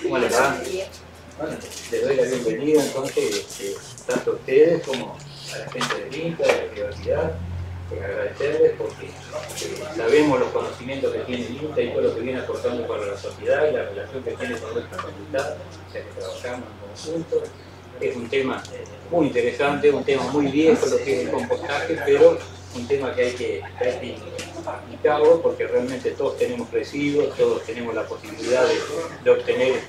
¿Cómo les va? Bueno, les doy la bienvenida entonces tanto a ustedes como a la gente del INTA, de la universidad, agradecerles porque sabemos los conocimientos que tiene el INTA y todo lo que viene aportando para la sociedad y la relación que tiene con nuestra facultad, o sea que trabajamos en conjunto. Es un tema muy interesante, un tema muy viejo lo que es el compostaje, pero un tema que hay que aplicarlo porque realmente todos tenemos residuos, todos tenemos la posibilidad de obtener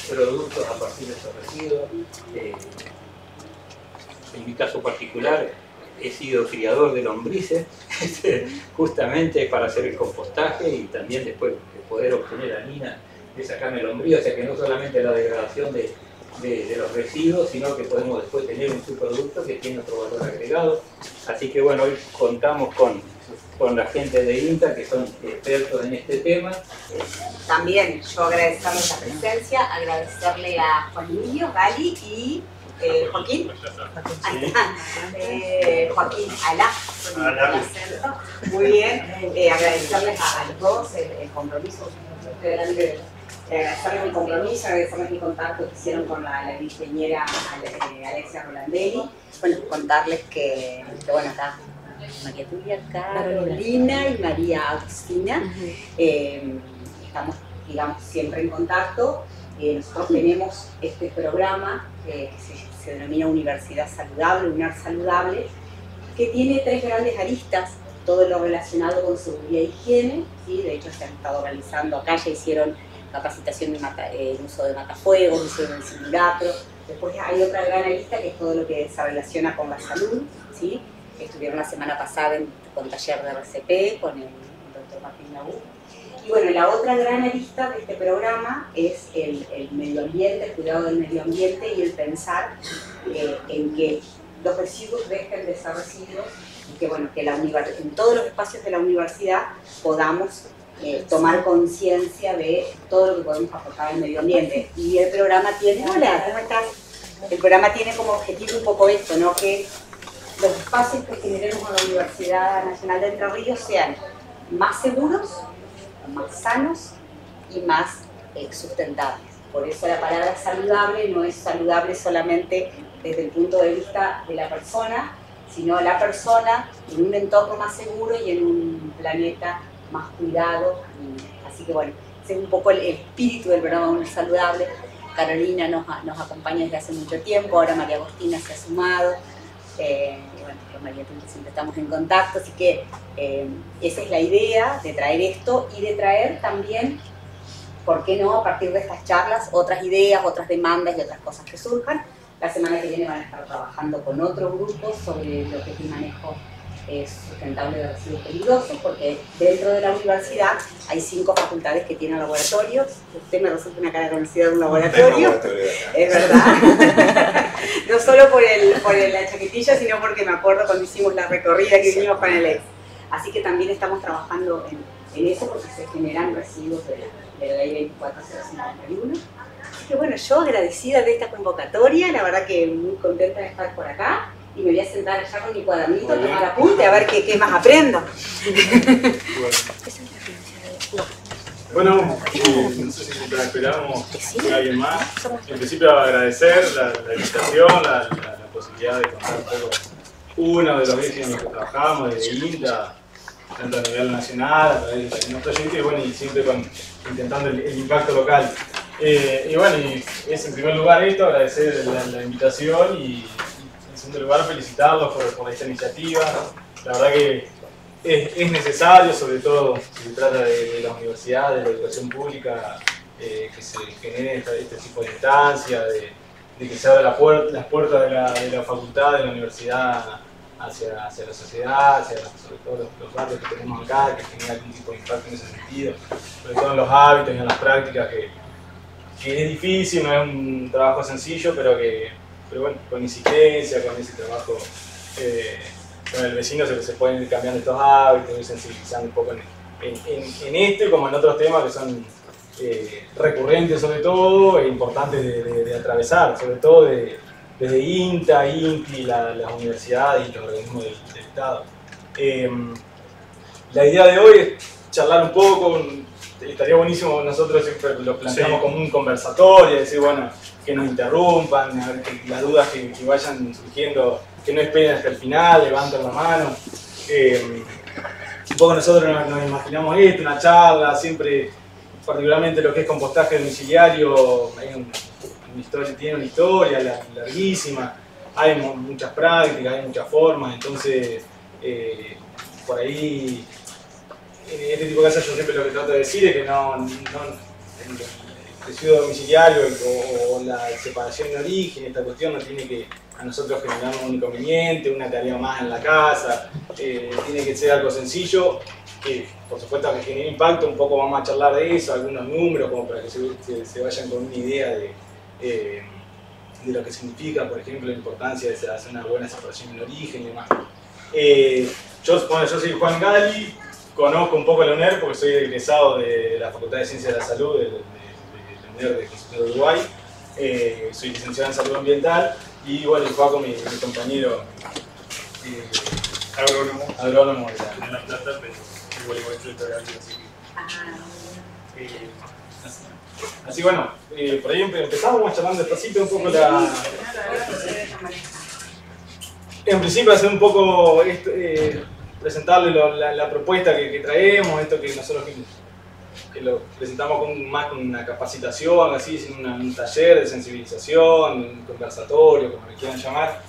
productos a partir de esos residuos. En mi caso particular he sido criador de lombrices justamente para hacer el compostaje y también después de poder obtener harina de sacarme lombriz, o sea que no solamente la degradación de los residuos, sino que podemos después tener un subproducto que tiene otro valor agregado. Así que bueno, hoy contamos con la gente de INTA que son expertos en este tema. También yo agradecerles la presencia, agradecerle a Juan Emilio, Gali y Joaquín. Ahí está. Joaquín Alá. Muy bien. Agradecerles a los dos el compromiso. Agradecerles el compromiso, agradecerles el contacto que hicieron con la ingeniera Alexia Rolandelli. Bueno, contarles que bueno, acá María Julia, Carolina y María Agustina. Estamos, digamos, siempre en contacto. Nosotros tenemos este programa que se denomina Universidad Saludable, UNAR Saludable, que tiene tres grandes aristas, todo lo relacionado con seguridad e higiene, ¿sí? De hecho se han estado realizando, acá ya hicieron capacitación en uso de matafuegos, uso del simulacro. Después hay otra gran arista que es todo lo que se relaciona con la salud, ¿sí? Estuvieron la semana pasada con taller de RCP con el doctor Martín Nabú. Y bueno, la otra gran arista de este programa es el medio ambiente, el cuidado del medio ambiente y el pensar en que los residuos dejen de ser residuos y que, bueno, que en todos los espacios de la universidad podamos tomar conciencia de todo lo que podemos aportar al medio ambiente. Y el programa tiene, hola, ¿cómo estás? El programa tiene como objetivo un poco esto, ¿no? Que los espacios que generemos en la Universidad Nacional de Entre Ríos sean más seguros, más sanos y más sustentables. Por eso la palabra saludable no es saludable solamente desde el punto de vista de la persona, sino la persona en un entorno más seguro y en un planeta más cuidado. Así que bueno, ese es un poco el espíritu del programa UNAR Saludable. Carolina nos acompaña desde hace mucho tiempo, ahora María Agustina se ha sumado. Y bueno, con María siempre estamos en contacto, así que esa es la idea de traer esto y de traer también, ¿por qué no?, a partir de estas charlas, otras ideas, otras demandas y otras cosas que surjan. La semana que viene van a estar trabajando con otro grupo sobre lo que es el manejo sustentable de residuos peligrosos, porque dentro de la universidad hay 5 facultades que tienen laboratorios. Usted me resulta una cara conocida de un laboratorio, es verdad. No solo por la chaquetilla, sino porque me acuerdo cuando hicimos la recorrida que vinimos con el ex. Así que también estamos trabajando en eso porque se generan residuos de la ley 24051. Así que bueno, yo agradecida de esta convocatoria, la verdad que muy contenta de estar por acá. Y me voy a sentar allá con mi cuadernito, tomar apunte, a ver qué más aprendo. Bueno, no sé si esperamos que alguien más. En principio agradecer la invitación, la posibilidad de contar un poco uno de los ejes en los que trabajamos, desde INTA, tanto a nivel nacional, a través de nuestro proyecto, y bueno, y siempre intentando el impacto local. Y bueno, y es en primer lugar esto, agradecer la invitación y en segundo lugar felicitarlos por esta iniciativa. La verdad que es necesario, sobre todo si se trata de la universidad, de la educación pública, que se genere este tipo de instancias, de que se abra las puertas de la facultad, de la universidad hacia la sociedad, sobre todo los barrios que tenemos acá, que genera algún tipo de impacto en ese sentido, sobre todo en los hábitos y en las prácticas, que es difícil, no es un trabajo sencillo, pero bueno, con insistencia, con ese trabajo con el vecino se pueden ir cambiando estos hábitos, ir sensibilizando un poco en esto y como en otros temas que son recurrentes sobre todo e importantes de atravesar, sobre todo desde INTA, INTI, las universidades y los organismos del Estado. La idea de hoy es charlar un poco, estaría buenísimo, nosotros siempre lo planteamos como un conversatorio, decir, bueno, que nos interrumpan, a ver, que las dudas que vayan surgiendo, que no esperen hasta el final, levanten la mano. Un poco nosotros nos imaginamos esto, una charla, siempre, particularmente lo que es compostaje domiciliario, tiene una historia larguísima, hay muchas prácticas, hay muchas formas, entonces por ahí, en este tipo de casos yo siempre lo que trato de decir es que el residuo domiciliario o la separación de origen, esta cuestión no tiene que a nosotros generar un inconveniente, una tarea más en la casa, tiene que ser algo sencillo, que por supuesto que genere impacto. Un poco vamos a charlar de eso, algunos números como para que se vayan con una idea de lo que significa, por ejemplo, la importancia de hacer una buena separación en origen y demás. Yo soy Juan Gali, conozco un poco la UNER porque soy egresado de la Facultad de Ciencias de la Salud de la UNER de Concepción de Uruguay. Soy licenciado en Salud Ambiental y bueno, Paco, mi compañero agrónomo de La Plata, pero igual así bueno, por ahí empezamos charlando despacito un poco en principio hacer un poco presentarle la propuesta que traemos, esto que nosotros que lo presentamos más con una capacitación, así, sin un taller de sensibilización, un conversatorio, como le quieran llamar.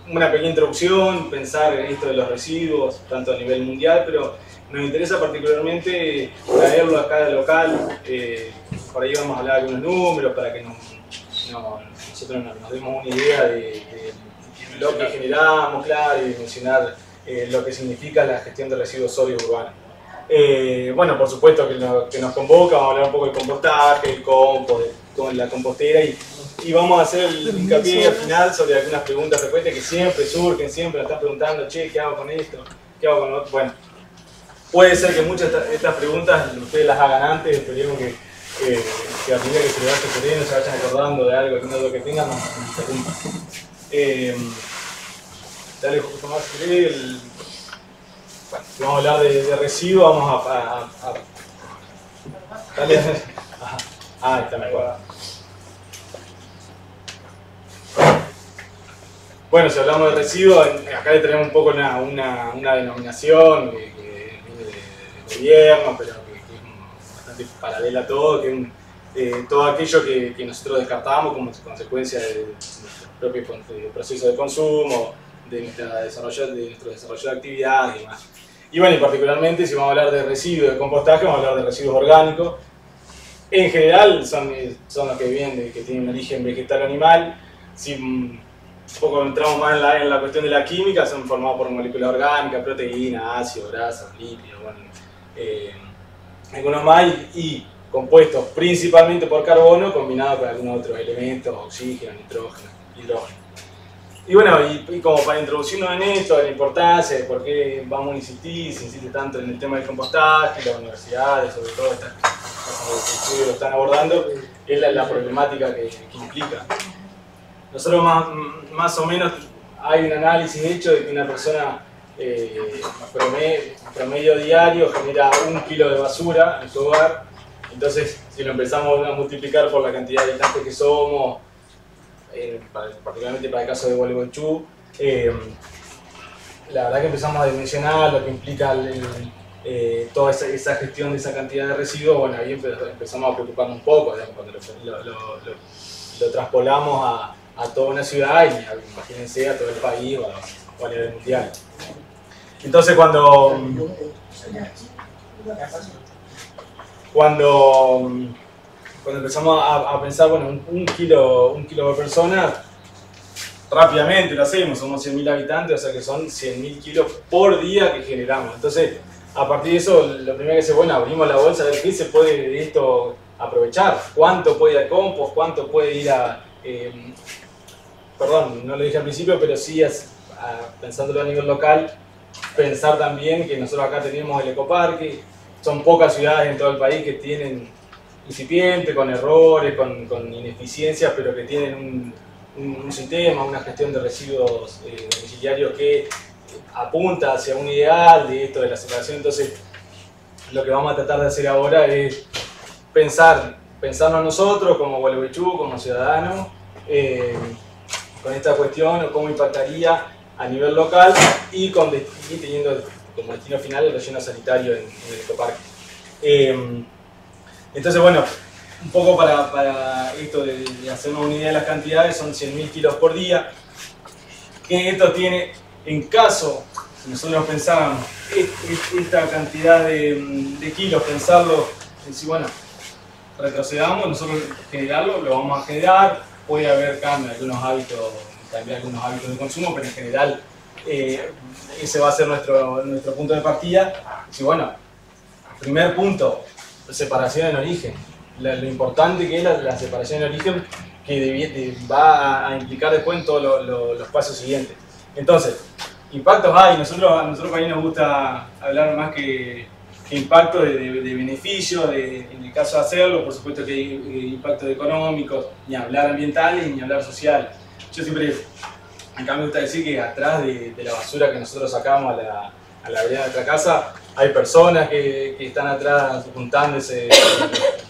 Una pequeña introducción, pensar en esto de los residuos, tanto a nivel mundial, pero nos interesa particularmente traerlo acá de local. Por ahí vamos a hablar de algunos números para que nosotros nos demos una idea de lo que generamos, claro, y mencionar lo que significa la gestión de residuos sólidos urbanos. Bueno, por supuesto que nos convoca, vamos a hablar un poco del compostaje, el compost, con la compostera y vamos a hacer el hincapié al final sobre algunas preguntas frecuentes que siempre surgen, siempre nos están preguntando, che, ¿qué hago con esto? ¿Qué hago con lo otro? Bueno, puede ser que muchas de estas preguntas ustedes las hagan antes, esperemos que a medida que se le vaya ocurriendo, se vayan acordando de algo, alguna duda que tengan, nos preguntan. Dale, José Tomás, bueno, si vamos a hablar de residuos, vamos a dale. Ahí está mejor. Bueno, si hablamos de residuos, acá le tenemos un poco una denominación que viene del gobierno, pero que es bastante paralela a todo, que es todo aquello que nosotros descartamos como consecuencia de nuestro propio proceso de consumo, de nuestro desarrollo de actividades y demás. Y bueno, y particularmente si vamos a hablar de residuos de compostaje, vamos a hablar de residuos orgánicos. En general son los que vienen, que tienen origen vegetal o animal. Si un poco entramos más en la cuestión de la química, son formados por moléculas orgánicas, proteínas, ácidos, grasas, lípidos, bueno, algunos más y compuestos principalmente por carbono, combinados con algunos otros elementos, oxígeno, nitrógeno, hidrógeno. Y bueno, y como para introducirnos en esto, de la importancia de por qué vamos a insistir, se insiste tanto en el tema del compostaje, las universidades, sobre todo estas estudios lo están abordando, es la problemática que implica. Nosotros más o menos hay un análisis hecho de que una persona promedio diario genera 1 kilo de basura en su hogar. Entonces, si lo empezamos a multiplicar por la cantidad de habitantes que somos, particularmente para el caso de Gualeguaychú, la verdad que empezamos a dimensionar lo que implica toda esa gestión de esa cantidad de residuos. Bueno, ahí empezamos a preocuparnos un poco, digamos, cuando lo traspolamos a toda una ciudad y imagínense a todo el país o a nivel mundial. Entonces cuando empezamos a pensar, bueno, un kilo por persona, rápidamente lo hacemos, somos 100.000 habitantes, o sea que son 100.000 kilos por día que generamos. Entonces, a partir de eso, lo primero que hace, bueno, abrimos la bolsa, a ver qué se puede de esto aprovechar, cuánto puede ir al compost, cuánto puede ir perdón, no lo dije al principio, pero sí, pensándolo a nivel local, pensar también que nosotros acá tenemos el ecoparque, son pocas ciudades en todo el país que tienen incipiente, con errores, con ineficiencias, pero que tienen un sistema, una gestión de residuos domiciliarios que apunta hacia un ideal de esto de la separación. Entonces, lo que vamos a tratar de hacer ahora es pensarnos nosotros como Gualeguaychú, como ciudadanos, con esta cuestión, cómo impactaría a nivel local y teniendo como destino final el relleno sanitario en el ecoparque. Entonces, bueno, un poco para esto de hacernos una idea de las cantidades, son 100.000 kilos por día, que esto tiene, en caso, si nosotros pensábamos esta cantidad de kilos, pensarlo, decir, bueno, retrocedamos, nosotros generarlo, lo vamos a generar, puede haber cambiar algunos hábitos de consumo, pero en general ese va a ser nuestro punto de partida. Y bueno, primer punto, separación en origen. Lo importante que es la separación en origen, que va a implicar después en todos los pasos siguientes. Entonces, impactos hay, a nosotros ahí nos gusta hablar más que impacto de beneficio, en el caso de hacerlo, por supuesto que hay impactos económicos, ni hablar ambientales, ni hablar sociales. Yo siempre, acá me gusta decir que atrás de la basura que nosotros sacamos a la vereda de nuestra casa, hay personas que están atrás juntándose,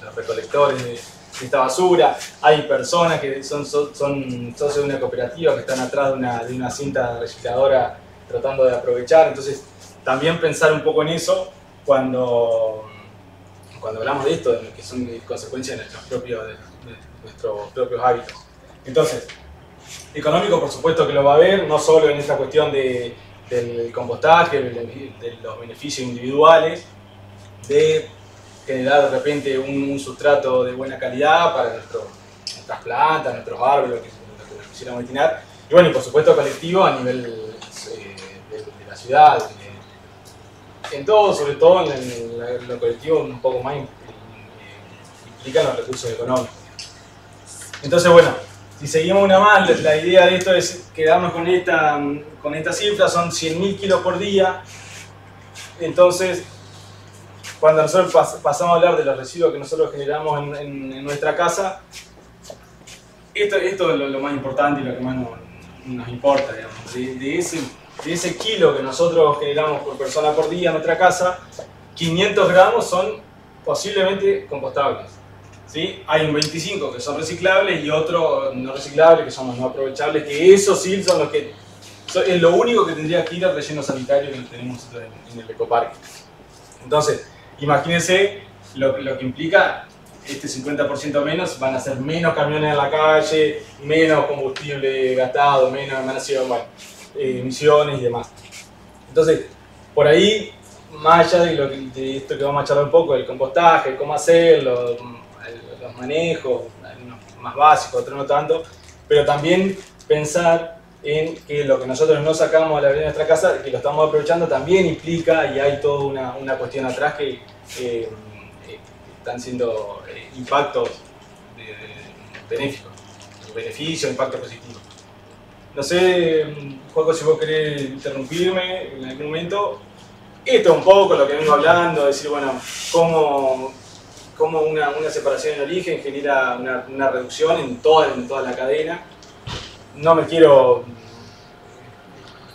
los recolectores de esta basura, hay personas que son socios de una cooperativa que están atrás de una cinta recicladora tratando de aprovechar. Entonces, también pensar un poco en eso cuando hablamos de esto, que son consecuencias de nuestros propios hábitos. Entonces, económico por supuesto que lo va a haber, no solo en esta cuestión del compostaje, de los beneficios individuales, de generar de repente un sustrato de buena calidad para nuestras plantas, nuestros árboles, lo que quisiéramos destinar, y bueno, y por supuesto colectivo a nivel de la ciudad, en todo, sobre todo en lo colectivo un poco más implican los recursos económicos. Entonces, bueno, si seguimos una más, la idea de esto es quedarnos con esta cifra, son 100.000 kilos por día. Entonces, cuando nosotros pasamos a hablar de los residuos que nosotros generamos en nuestra casa, esto es lo más importante y lo que más nos importa, digamos. De ese kilo que nosotros generamos por persona por día en nuestra casa, 500 gramos son posiblemente compostables. ¿Sí? Hay un 25 que son reciclables y otro no reciclables, que son los no aprovechables, que esos sí son los que es lo único que tendría que ir al relleno sanitario que tenemos en el ecoparque. Entonces, imagínense lo que implica este 50% menos, van a ser menos camiones en la calle, menos combustible gastado, menos emanación, emisiones y demás. Entonces, por ahí, más allá de esto que vamos a charlar un poco, el compostaje, cómo hacerlo, los manejos, algunos más básicos, otros no tanto, pero también pensar en que lo que nosotros no sacamos a la vereda de nuestra casa, que lo estamos aprovechando, también implica, y hay toda una cuestión atrás que están siendo impactos benéficos, beneficios, impactos positivos. No sé, Juaco, si vos querés interrumpirme en algún momento. Esto es un poco lo que vengo hablando, decir, bueno, cómo una separación en origen genera una reducción en toda la cadena. No me quiero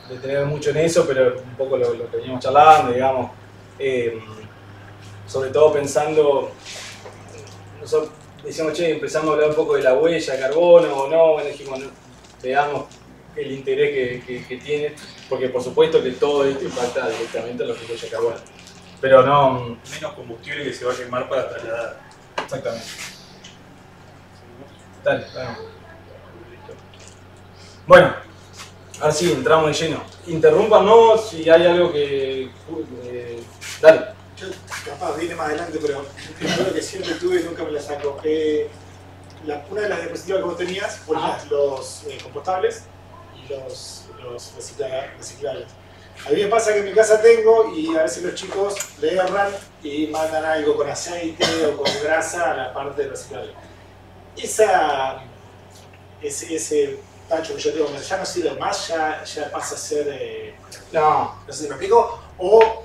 detener mucho en eso, pero un poco lo que veníamos charlando, digamos, sobre todo pensando, nosotros decíamos, che, empezamos a hablar un poco de la huella de carbono o no, bueno, dijimos, no, veamos el interés que tiene, porque por supuesto que todo esto impacta directamente en los huellas de carbono. Pero no... Menos combustible que se va a quemar para trasladar. Exactamente. Dale, vamos. Bueno, ahora sí, entramos de lleno. Interrúmpanos si hay algo que... dale. Yo capaz viene más adelante, pero algo que siempre tuve y nunca me la saco. Una de las diapositivas que vos tenías, ponías los compostables y los reciclables. A mí me pasa que en mi casa tengo y a veces los chicos le erran y mandan algo con aceite o con grasa a la parte reciclable. Ese tacho que yo tengo ya no sirve más, ya pasa a ser... no sé si me explico. O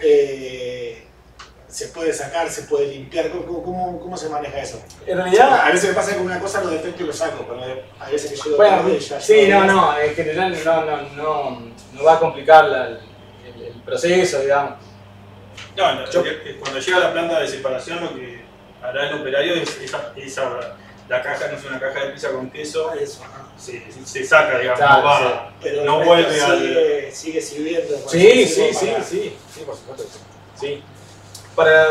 se puede sacar, se puede limpiar. ¿Cómo se maneja eso? En realidad... A veces me pasa que una cosa lo detecto y lo saco, pero a veces que llego bueno, ya... Sí, en general no va a complicar el proceso, digamos. Cuando llega la planta de separación, lo que hará el operario es la caja, no es una caja de pizza con queso, se saca, digamos, Claro, Pero no el vuelve resto sigue sirviendo. Sí, por supuesto que sí. Sí. Para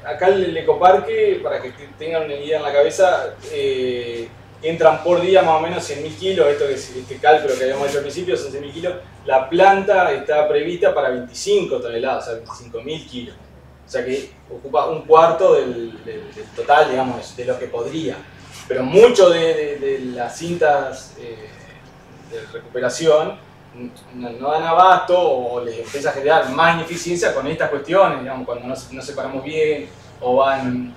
acá el ecoparque, para que tengan una idea en la cabeza, entran por día más o menos 100.000 kilos, este cálculo que habíamos hecho al principio son 100.000 kilos. La planta está prevista para 25 toneladas, o sea, 25.000 kilos. O sea que ocupa un cuarto del total, digamos, de lo que podría. Pero mucho de las cintas de recuperación no dan abasto o les empieza a generar más ineficiencia con estas cuestiones, digamos, cuando no separamos bien o van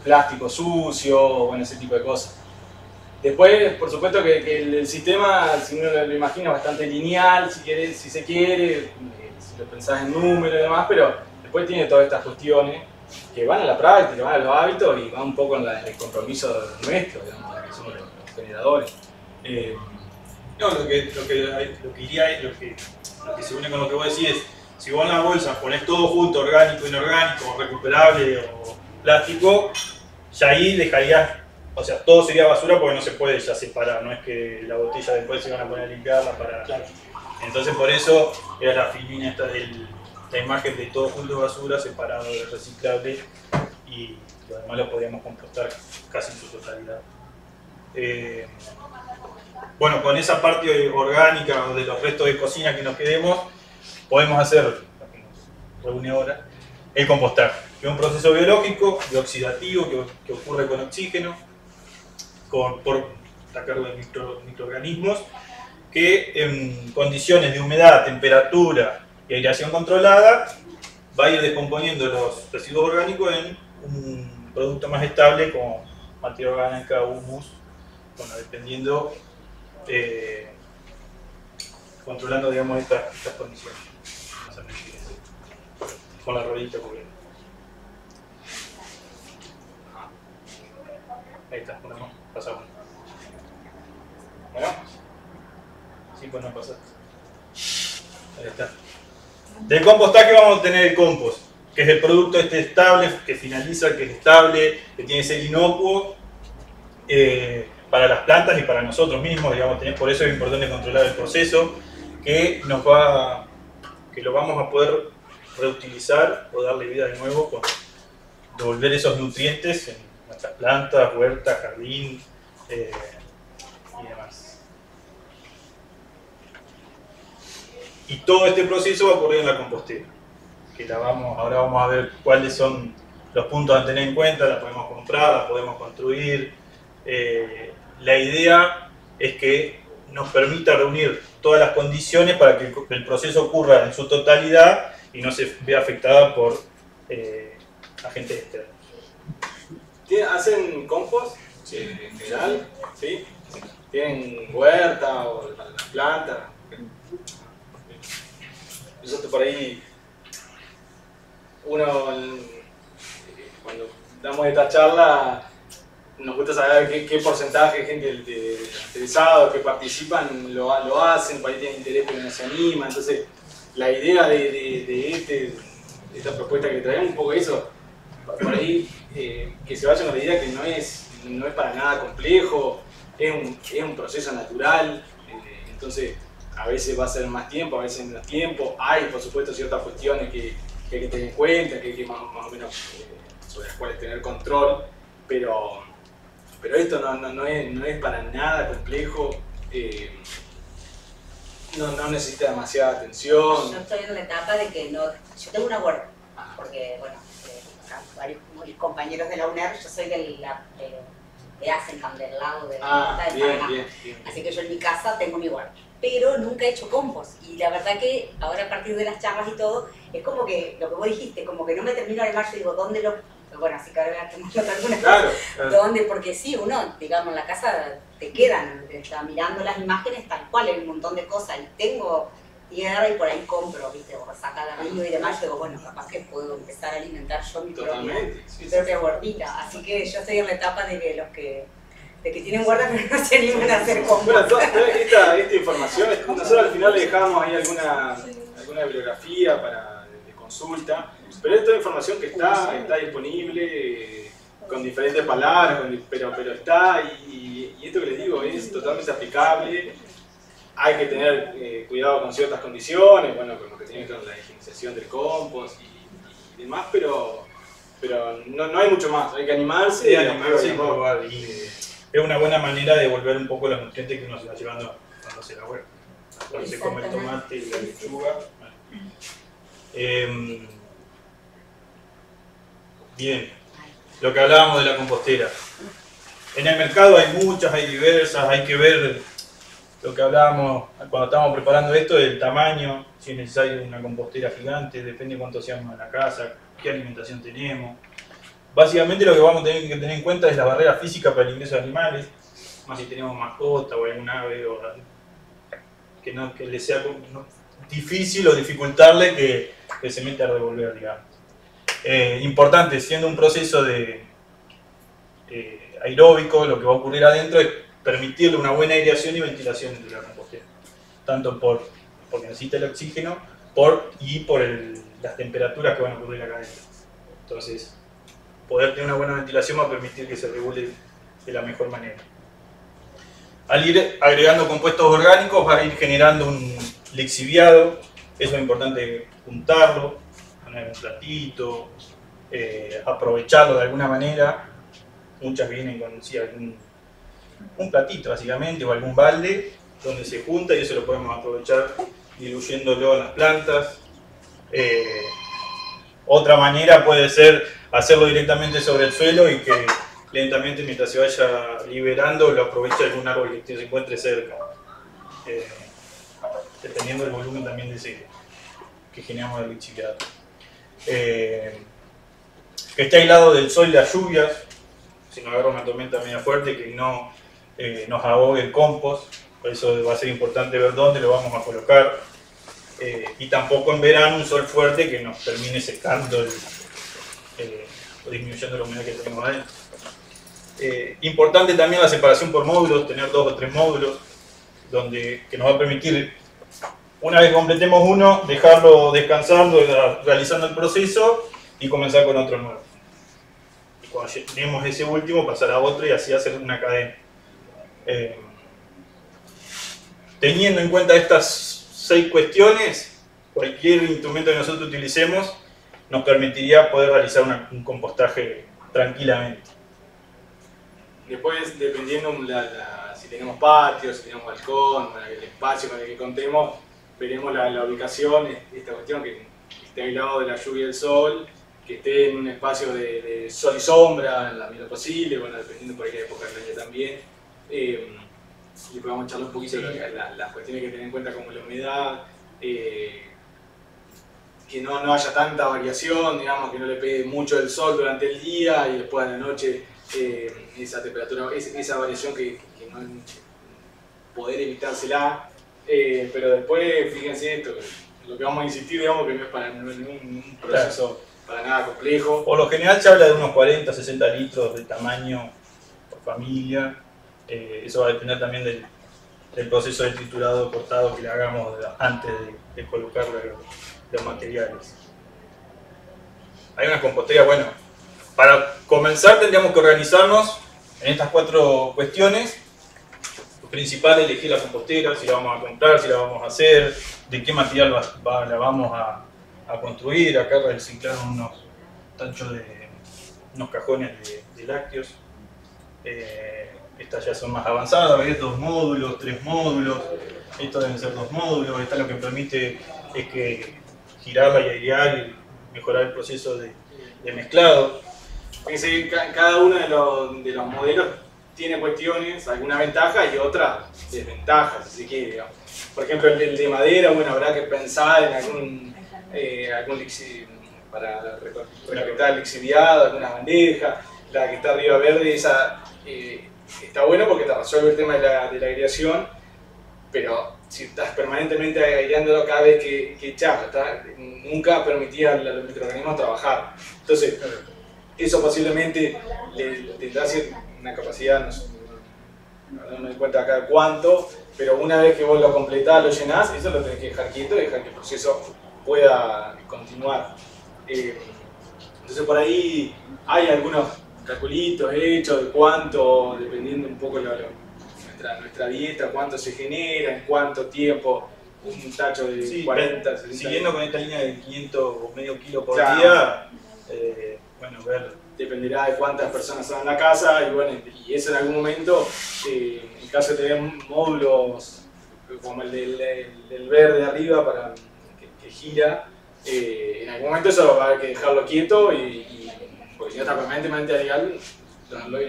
plástico sucio o bueno, ese tipo de cosas. Después, por supuesto que el sistema, si uno lo imagina, es bastante lineal, si se quiere, si lo pensás en números y demás, pero después tiene todas estas cuestiones que van a la práctica, van a los hábitos y van un poco en el compromiso nuestro, digamos, que somos los generadores. No, lo que se une con lo que vos decís es, si vos en la bolsa ponés todo junto, orgánico, inorgánico, recuperable o plástico, ya ahí dejarías, o sea, todo sería basura porque no se puede ya separar, no es que la botella después se van a poner a limpiarla para... Claro. Entonces por eso era la filina esta la imagen de todo junto de basura separado de reciclable y lo demás lo podíamos compostar casi en su totalidad. Bueno, con esa parte orgánica o de los restos de cocina que nos quedemos, podemos hacer, lo que nos reúne ahora, el compostar, que es un proceso biológico y oxidativo que ocurre con oxígeno, a cargo de microorganismos, que en condiciones de humedad, temperatura y aireación controlada, va a ir descomponiendo los residuos orgánicos en un producto más estable como materia orgánica, humus, bueno, dependiendo, controlando, digamos, estas condiciones. Con la rodilla, porque... Ahí está, una más, pasa una. Bueno, sí, pues no pasaste. Ahí está. Del compostaje vamos a tener el compost, que es el producto estable, que finaliza, que es estable, que tiene que ser inocuo para las plantas y para nosotros mismos, digamos, por eso es importante controlar el proceso, que lo vamos a poder reutilizar o darle vida de nuevo con devolver esos nutrientes en nuestras plantas, huertas, jardín y demás. Y todo este proceso va a ocurrir en la compostera, que ahora vamos a ver cuáles son los puntos a tener en cuenta. La podemos comprar, la podemos construir. La idea es que nos permita reunir todas las condiciones para que el proceso ocurra en su totalidad y no se vea afectada por agentes externos. ¿Hacen compost en general? ¿Sí? ¿Tienen huerta o para las plantas? Nosotros por ahí, cuando damos esta charla, nos gusta saber qué porcentaje de gente interesada que participan lo hacen, por ahí tienen interés pero no se animan. Entonces, la idea de esta propuesta que traemos un poco eso, por ahí que se vayan con la idea que no es para nada complejo, es un proceso natural, entonces a veces va a ser más tiempo, a veces menos tiempo. Hay por supuesto ciertas cuestiones que hay que tener en cuenta, que hay que más o menos sobre las cuales tener control, pero esto no es para nada complejo, no necesita demasiada atención. Yo estoy en la etapa de que yo tengo una huerta, porque bueno, varios compañeros de la UNER, yo soy de Asenkamp, del lado de la huerta de Paraná. Bien. Así que yo en mi casa tengo mi huerta, pero nunca he hecho compost. Y la verdad que ahora a partir de las charlas y todo, es como que lo que vos dijiste, como que no me termino de armar, yo digo, ¿dónde lo...? Bueno, así que ahora tengo que notar algunas cosas. ¿Dónde? Porque sí, uno, digamos, en la casa te quedan, está mirando las imágenes tal cual, hay un montón de cosas. Y tengo tierra y por ahí compro, ¿viste? O saca de río y demás, yo digo, bueno, capaz que puedo empezar a alimentar yo mi propia huertita. Así que yo estoy en la etapa de que tienen huerta pero no se animan a hacer compost. Bueno, toda esta información, nosotros al final le dejamos ahí alguna bibliografía de consulta, pero es toda información que está disponible con diferentes palabras, pero está, y esto que les digo es totalmente aplicable. Hay que tener cuidado con ciertas condiciones, bueno, con lo que tiene que ver con la higienización del compost y demás, pero no hay mucho más, hay que animarse y probar. Y es una buena manera de devolver un poco los nutrientes que uno se va llevando cuando se elabora. Cuando se come el tomate y la lechuga. Bien, lo que hablábamos de la compostera. En el mercado hay muchas, hay diversas, hay que ver lo que hablábamos cuando estábamos preparando esto, del tamaño, si es necesario una compostera gigante, depende de cuánto seamos en la casa, qué alimentación tenemos. Básicamente lo que vamos a tener que tener en cuenta es la barrera física para el ingreso de animales, más si tenemos mascota o algún ave o que le sea difícil o dificultarle que se meta a revolver, digamos. Importante, siendo un proceso aeróbico, lo que va a ocurrir adentro es permitirle una buena aireación y ventilación de la compostera, tanto porque necesita el oxígeno y por las temperaturas que van a ocurrir acá adentro. Entonces, poder tener una buena ventilación va a permitir que se regule de la mejor manera. Al ir agregando compuestos orgánicos va a ir generando un lixiviado, eso es importante juntarlo, poner un platito, aprovecharlo de alguna manera. Muchas vienen con un platito básicamente o algún balde donde se junta y eso lo podemos aprovechar diluyéndolo en las plantas. Otra manera puede ser hacerlo directamente sobre el suelo y que lentamente, mientras se vaya liberando, lo aproveche algún árbol que se encuentre cerca, dependiendo del volumen también de ese que generamos del lixiviado. Que esté aislado del sol y las lluvias, si nos agarra una tormenta media fuerte, que no nos ahogue el compost. Por eso va a ser importante ver dónde lo vamos a colocar. Y tampoco en verano un sol fuerte que nos termine secando o disminuyendo la humedad que tenemos adentro. Importante también la separación por módulos, tener 2 o 3 módulos, que nos va a permitir, una vez que completemos uno, dejarlo descansando, realizando el proceso y comenzar con otro nuevo. Y cuando tenemos ese último, pasar a otro y así hacer una cadena. Teniendo en cuenta estas 6 cuestiones, cualquier instrumento que nosotros utilicemos nos permitiría poder realizar un compostaje tranquilamente. Después, dependiendo si tenemos patio, si tenemos balcón, el espacio con el que contemos, veremos la ubicación, esta cuestión que esté aislado de la lluvia y del sol, que esté en un espacio de sol y sombra, en la medida posible, bueno, dependiendo por qué época del año también. Y podemos charlar un poquito de las cuestiones que tener en cuenta como la humedad, que no haya tanta variación, digamos, que no le pegue mucho el sol durante el día y después a la noche esa temperatura, esa variación que no poder evitársela, pero después fíjense esto, lo que vamos a insistir, digamos, que no es para un proceso para nada complejo. Por lo general se habla de unos 40 a 60 litros de tamaño por familia. Eso va a depender también del proceso de triturado cortado que le hagamos antes de colocar los materiales. Hay unas composteras, bueno, para comenzar tendríamos que organizarnos en estas 4 cuestiones. Lo principal es elegir la compostera, si la vamos a comprar, si la vamos a hacer, de qué material la vamos a construir. Acá reciclaron unos tanchos unos cajones de lácteos. Estas ya son más avanzadas, ¿ves? 2 módulos, 3 módulos. Estos deben ser 2 módulos. Esta lo que permite es que girarla y airear y mejorar el proceso de mezclado. Fíjense, cada uno de los modelos tiene cuestiones, alguna ventaja y otras desventajas, si se quiere, digamos. Por ejemplo, el de madera, bueno, habrá que pensar en algún para recolectar el lixiviado, alguna bandeja. La que está arriba verde, esa está bueno porque te resuelve el tema de la aireación, pero si estás permanentemente aireándolo cada vez que echas, nunca permitía a los microorganismos trabajar. Entonces, eso posiblemente le da una capacidad, no me doy cuenta acá de cuánto, pero una vez que vos lo completás, lo llenás, eso lo tenés que dejar quieto y dejar que el proceso pueda continuar. Entonces por ahí hay algunos calculitos hechos de cuánto, dependiendo un poco nuestra dieta, cuánto se genera, en cuánto tiempo un tacho de 40, 60. Siguiendo con esta línea de 500 o medio kilo por Claro. día, bueno, ver. Dependerá de cuántas personas son en la casa y bueno, y eso en algún momento, en caso de tener módulos como el del verde arriba para que gira, en algún momento eso va a haber que dejarlo quieto porque si no está permanentemente agregando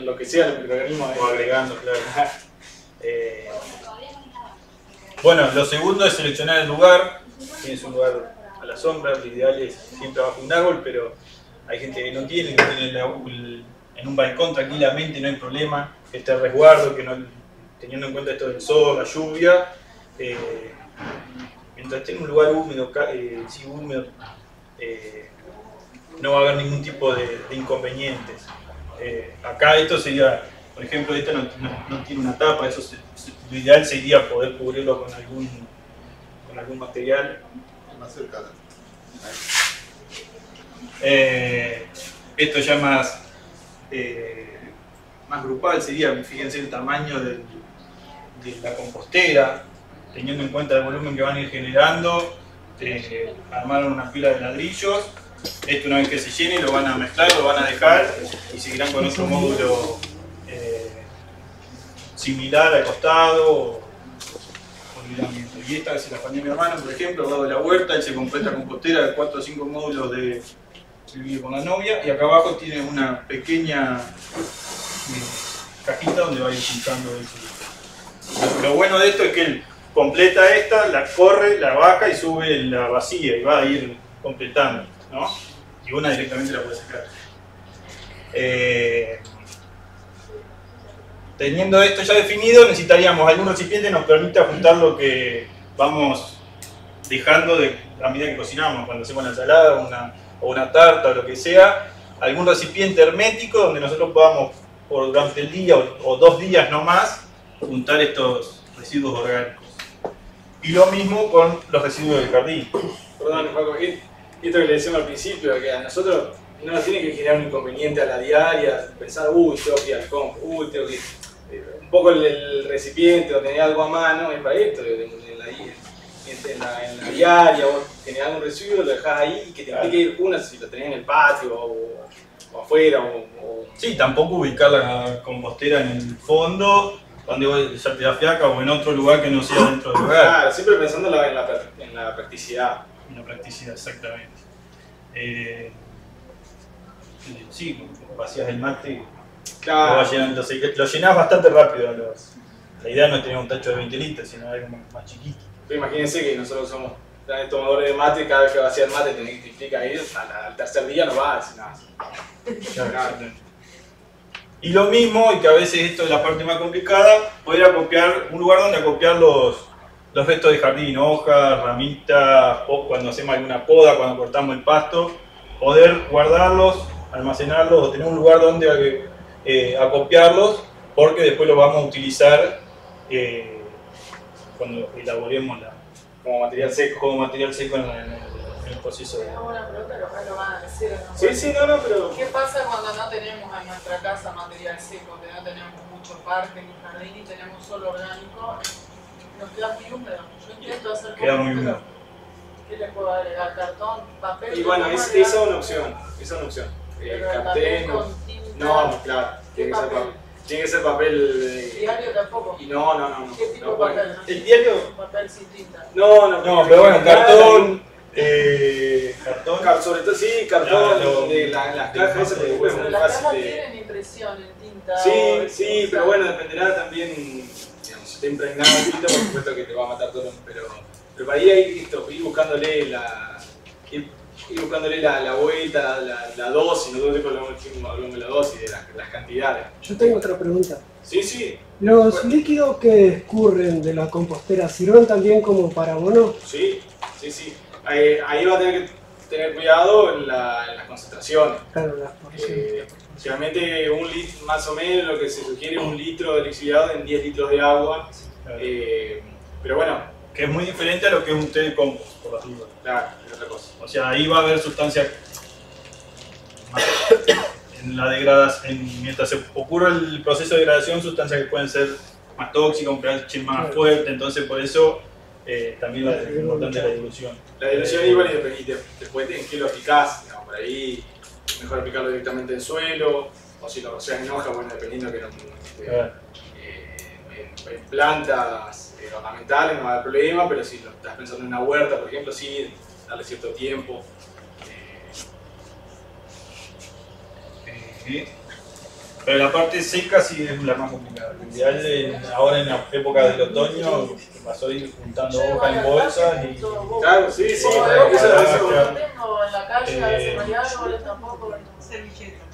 lo que sea, el microorganismo O agregando, claro. Bueno, lo segundo es seleccionar el lugar. Tienes un lugar a la sombra, lo ideal es siempre bajo un árbol, pero hay gente que no tiene, en un balcón tranquilamente, no hay problema, que esté a resguardo, que no, teniendo en cuenta esto del sol, la lluvia, mientras esté en un lugar húmedo, no va a haber ningún tipo de inconvenientes. Acá esto sería, por ejemplo, esto no tiene una tapa, eso lo ideal sería poder cubrirlo con algún material. Más cercano. Esto ya más grupal sería, fíjense el tamaño de la compostera, teniendo en cuenta el volumen que van a ir generando, armaron una pila de ladrillos. Esto una vez que se llene lo van a mezclar, lo van a dejar y seguirán con otro módulo similar al costado o olvidamiento. Y esta se la apañó mi hermano, por ejemplo, al lado de la huerta, él se compró esta compostera de 4 o 5 módulos de vive con la novia, y acá abajo tiene una pequeña cajita donde va a ir juntando eso. Lo bueno de esto es que él completa esta, la corre, la baja y sube la vacía y va a ir completando, ¿no? Y una directamente la puede sacar. Teniendo esto ya definido, necesitaríamos algún recipiente que nos permita juntar lo que vamos dejando a medida que cocinamos, cuando hacemos la ensalada o una tarta o lo que sea, algún recipiente hermético donde nosotros podamos durante el día o 2 días no más juntar estos residuos orgánicos. Y lo mismo con los residuos del jardín. Perdón, Paco, esto que le decíamos al principio, que a nosotros no nos tiene que generar un inconveniente a la diaria, pensar, tengo que ir al comp, tengo que... Un poco el recipiente o tener algo a mano es para esto, en la diaria, vos tenés algún residuo, lo dejás ahí, que te implique ir si lo tenés en el patio o afuera. Sí, tampoco ubicar la compostera en el fondo, donde ya te da fiaca, o en otro lugar que no sea dentro del lugar. Claro, siempre pensando en la practicidad. En la practicidad, exactamente. Sí, vacías el mate, Claro. lo vas llenando, lo llenás bastante rápido. La idea no es tener un tacho de 20 litros, sino algo más chiquito. Imagínense que nosotros somos tomadores de mate, cada vez que vacía el mate te implica ir, al tercer día no va a decir nada. Claro. Y lo mismo, y que a veces esto es la parte más complicada, poder acopiar, un lugar donde acopiar los restos de jardín, hojas, ramitas, o cuando hacemos alguna poda, cuando cortamos el pasto, poder guardarlos, almacenarlos o tener un lugar donde acopiarlos, porque después los vamos a utilizar cuando elaboremos Como material seco. como material seco en el proceso de... Es una pregunta, capaz lo van a decir o no. Sí, no, pero... ¿Qué pasa cuando no tenemos en nuestra casa material seco, que no tenemos mucho parque ni jardín y tenemos solo orgánico? Nos queda muy húmedo. Yo intento hacer Queda como, muy húmedo. ¿qué le puedo agregar? ¿Cartón? ¿Papel? Y bueno, ¿Cómo esa agregar? es una opción. Pero el Cartel, papel con tinta. no, claro. ¿Qué papel? Tiene que ser papel... ¿Diario tampoco? Y no. ¿Qué tipo no de puede. papel? El diario... Papel sin tinta. No, pero bueno, cartón, Sobre todo, sí, cartón, las cajas esas que después es Pero muy las cajas fácil de... tienen impresión en tinta. Sí, pero bueno, dependerá también, digamos, si está impregnado en tinta, por supuesto que te va a matar todo, pero para ahí ir buscándole la vuelta, la dosis, nosotros hablamos de la dosis, de las cantidades. Yo tengo otra pregunta. Sí. ¿Los líquidos que escurren de la compostera sirven también como para abono? Sí. Ahí va a tener que tener cuidado en las concentraciones. Claro, las porciones. Generalmente más o menos lo que se sugiere es 1 litro de lixiviado en 10 litros de agua. Pero bueno, que es muy diferente a lo que es un té de compost, por las dudas. Claro, es otra cosa. O sea, ahí va a haber sustancias en la degradación, mientras se ocurre el proceso de degradación, sustancias que pueden ser más tóxicas, un pH más fuerte, entonces por eso también es importante la dilución. La dilución igual y después en qué lo aplicás, digamos, por ahí es mejor aplicarlo directamente en suelo, o si lo rocias en hoja, bueno, dependiendo que en plantas ornamentales no va a haber problema, pero si lo estás pensando en una huerta, por ejemplo, sí, darle cierto tiempo. Pero la parte seca sí es la más complicada. Lo ideal ahora en la época del otoño vas a ir juntando hojas en bolsas y... Claro, sí, sí. Yo tengo en la calle a veces árboles tampoco. Servilleta.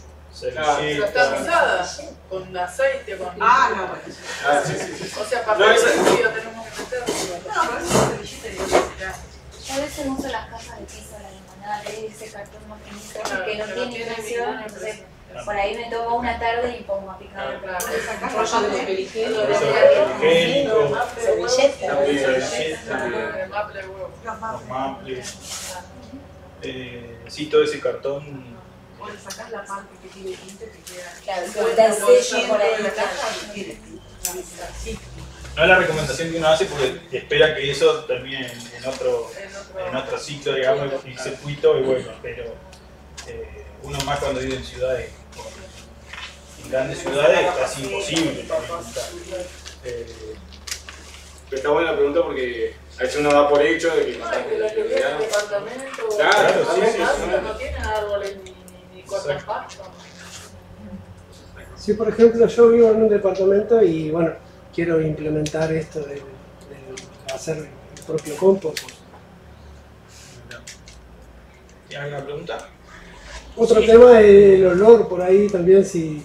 Está pisada con aceite, con... no, bueno. Sí. O sea, para el líquido tenemos que meterlo. No, pero eso es servilleta. Yo a veces uso las cajas de piso, la limonada de ese cartón más finito, porque no tiene impresión, entonces por ahí me tomo una tarde y pongo a picar. Rollo de papel higiénico. Los maples. Sí, todo ese cartón. O le sacás la parte que tiene tinte que queda. Claro, está el sello por ahí. No es la recomendación que uno hace porque espera que eso termine en otro ciclo, digamos, y circuito, y bueno, pero uno más cuando vive en ciudades, en grandes ciudades, es casi imposible. Pero está buena la pregunta porque a veces uno da por hecho de que No, es que la que vive en el departamento, Claro, no tienen árboles ni cortan pasto. Si por ejemplo yo vivo en un departamento y bueno, quiero implementar esto de hacer el propio compost. ¿Tiene alguna pregunta? Otro tema es el olor por ahí también, si...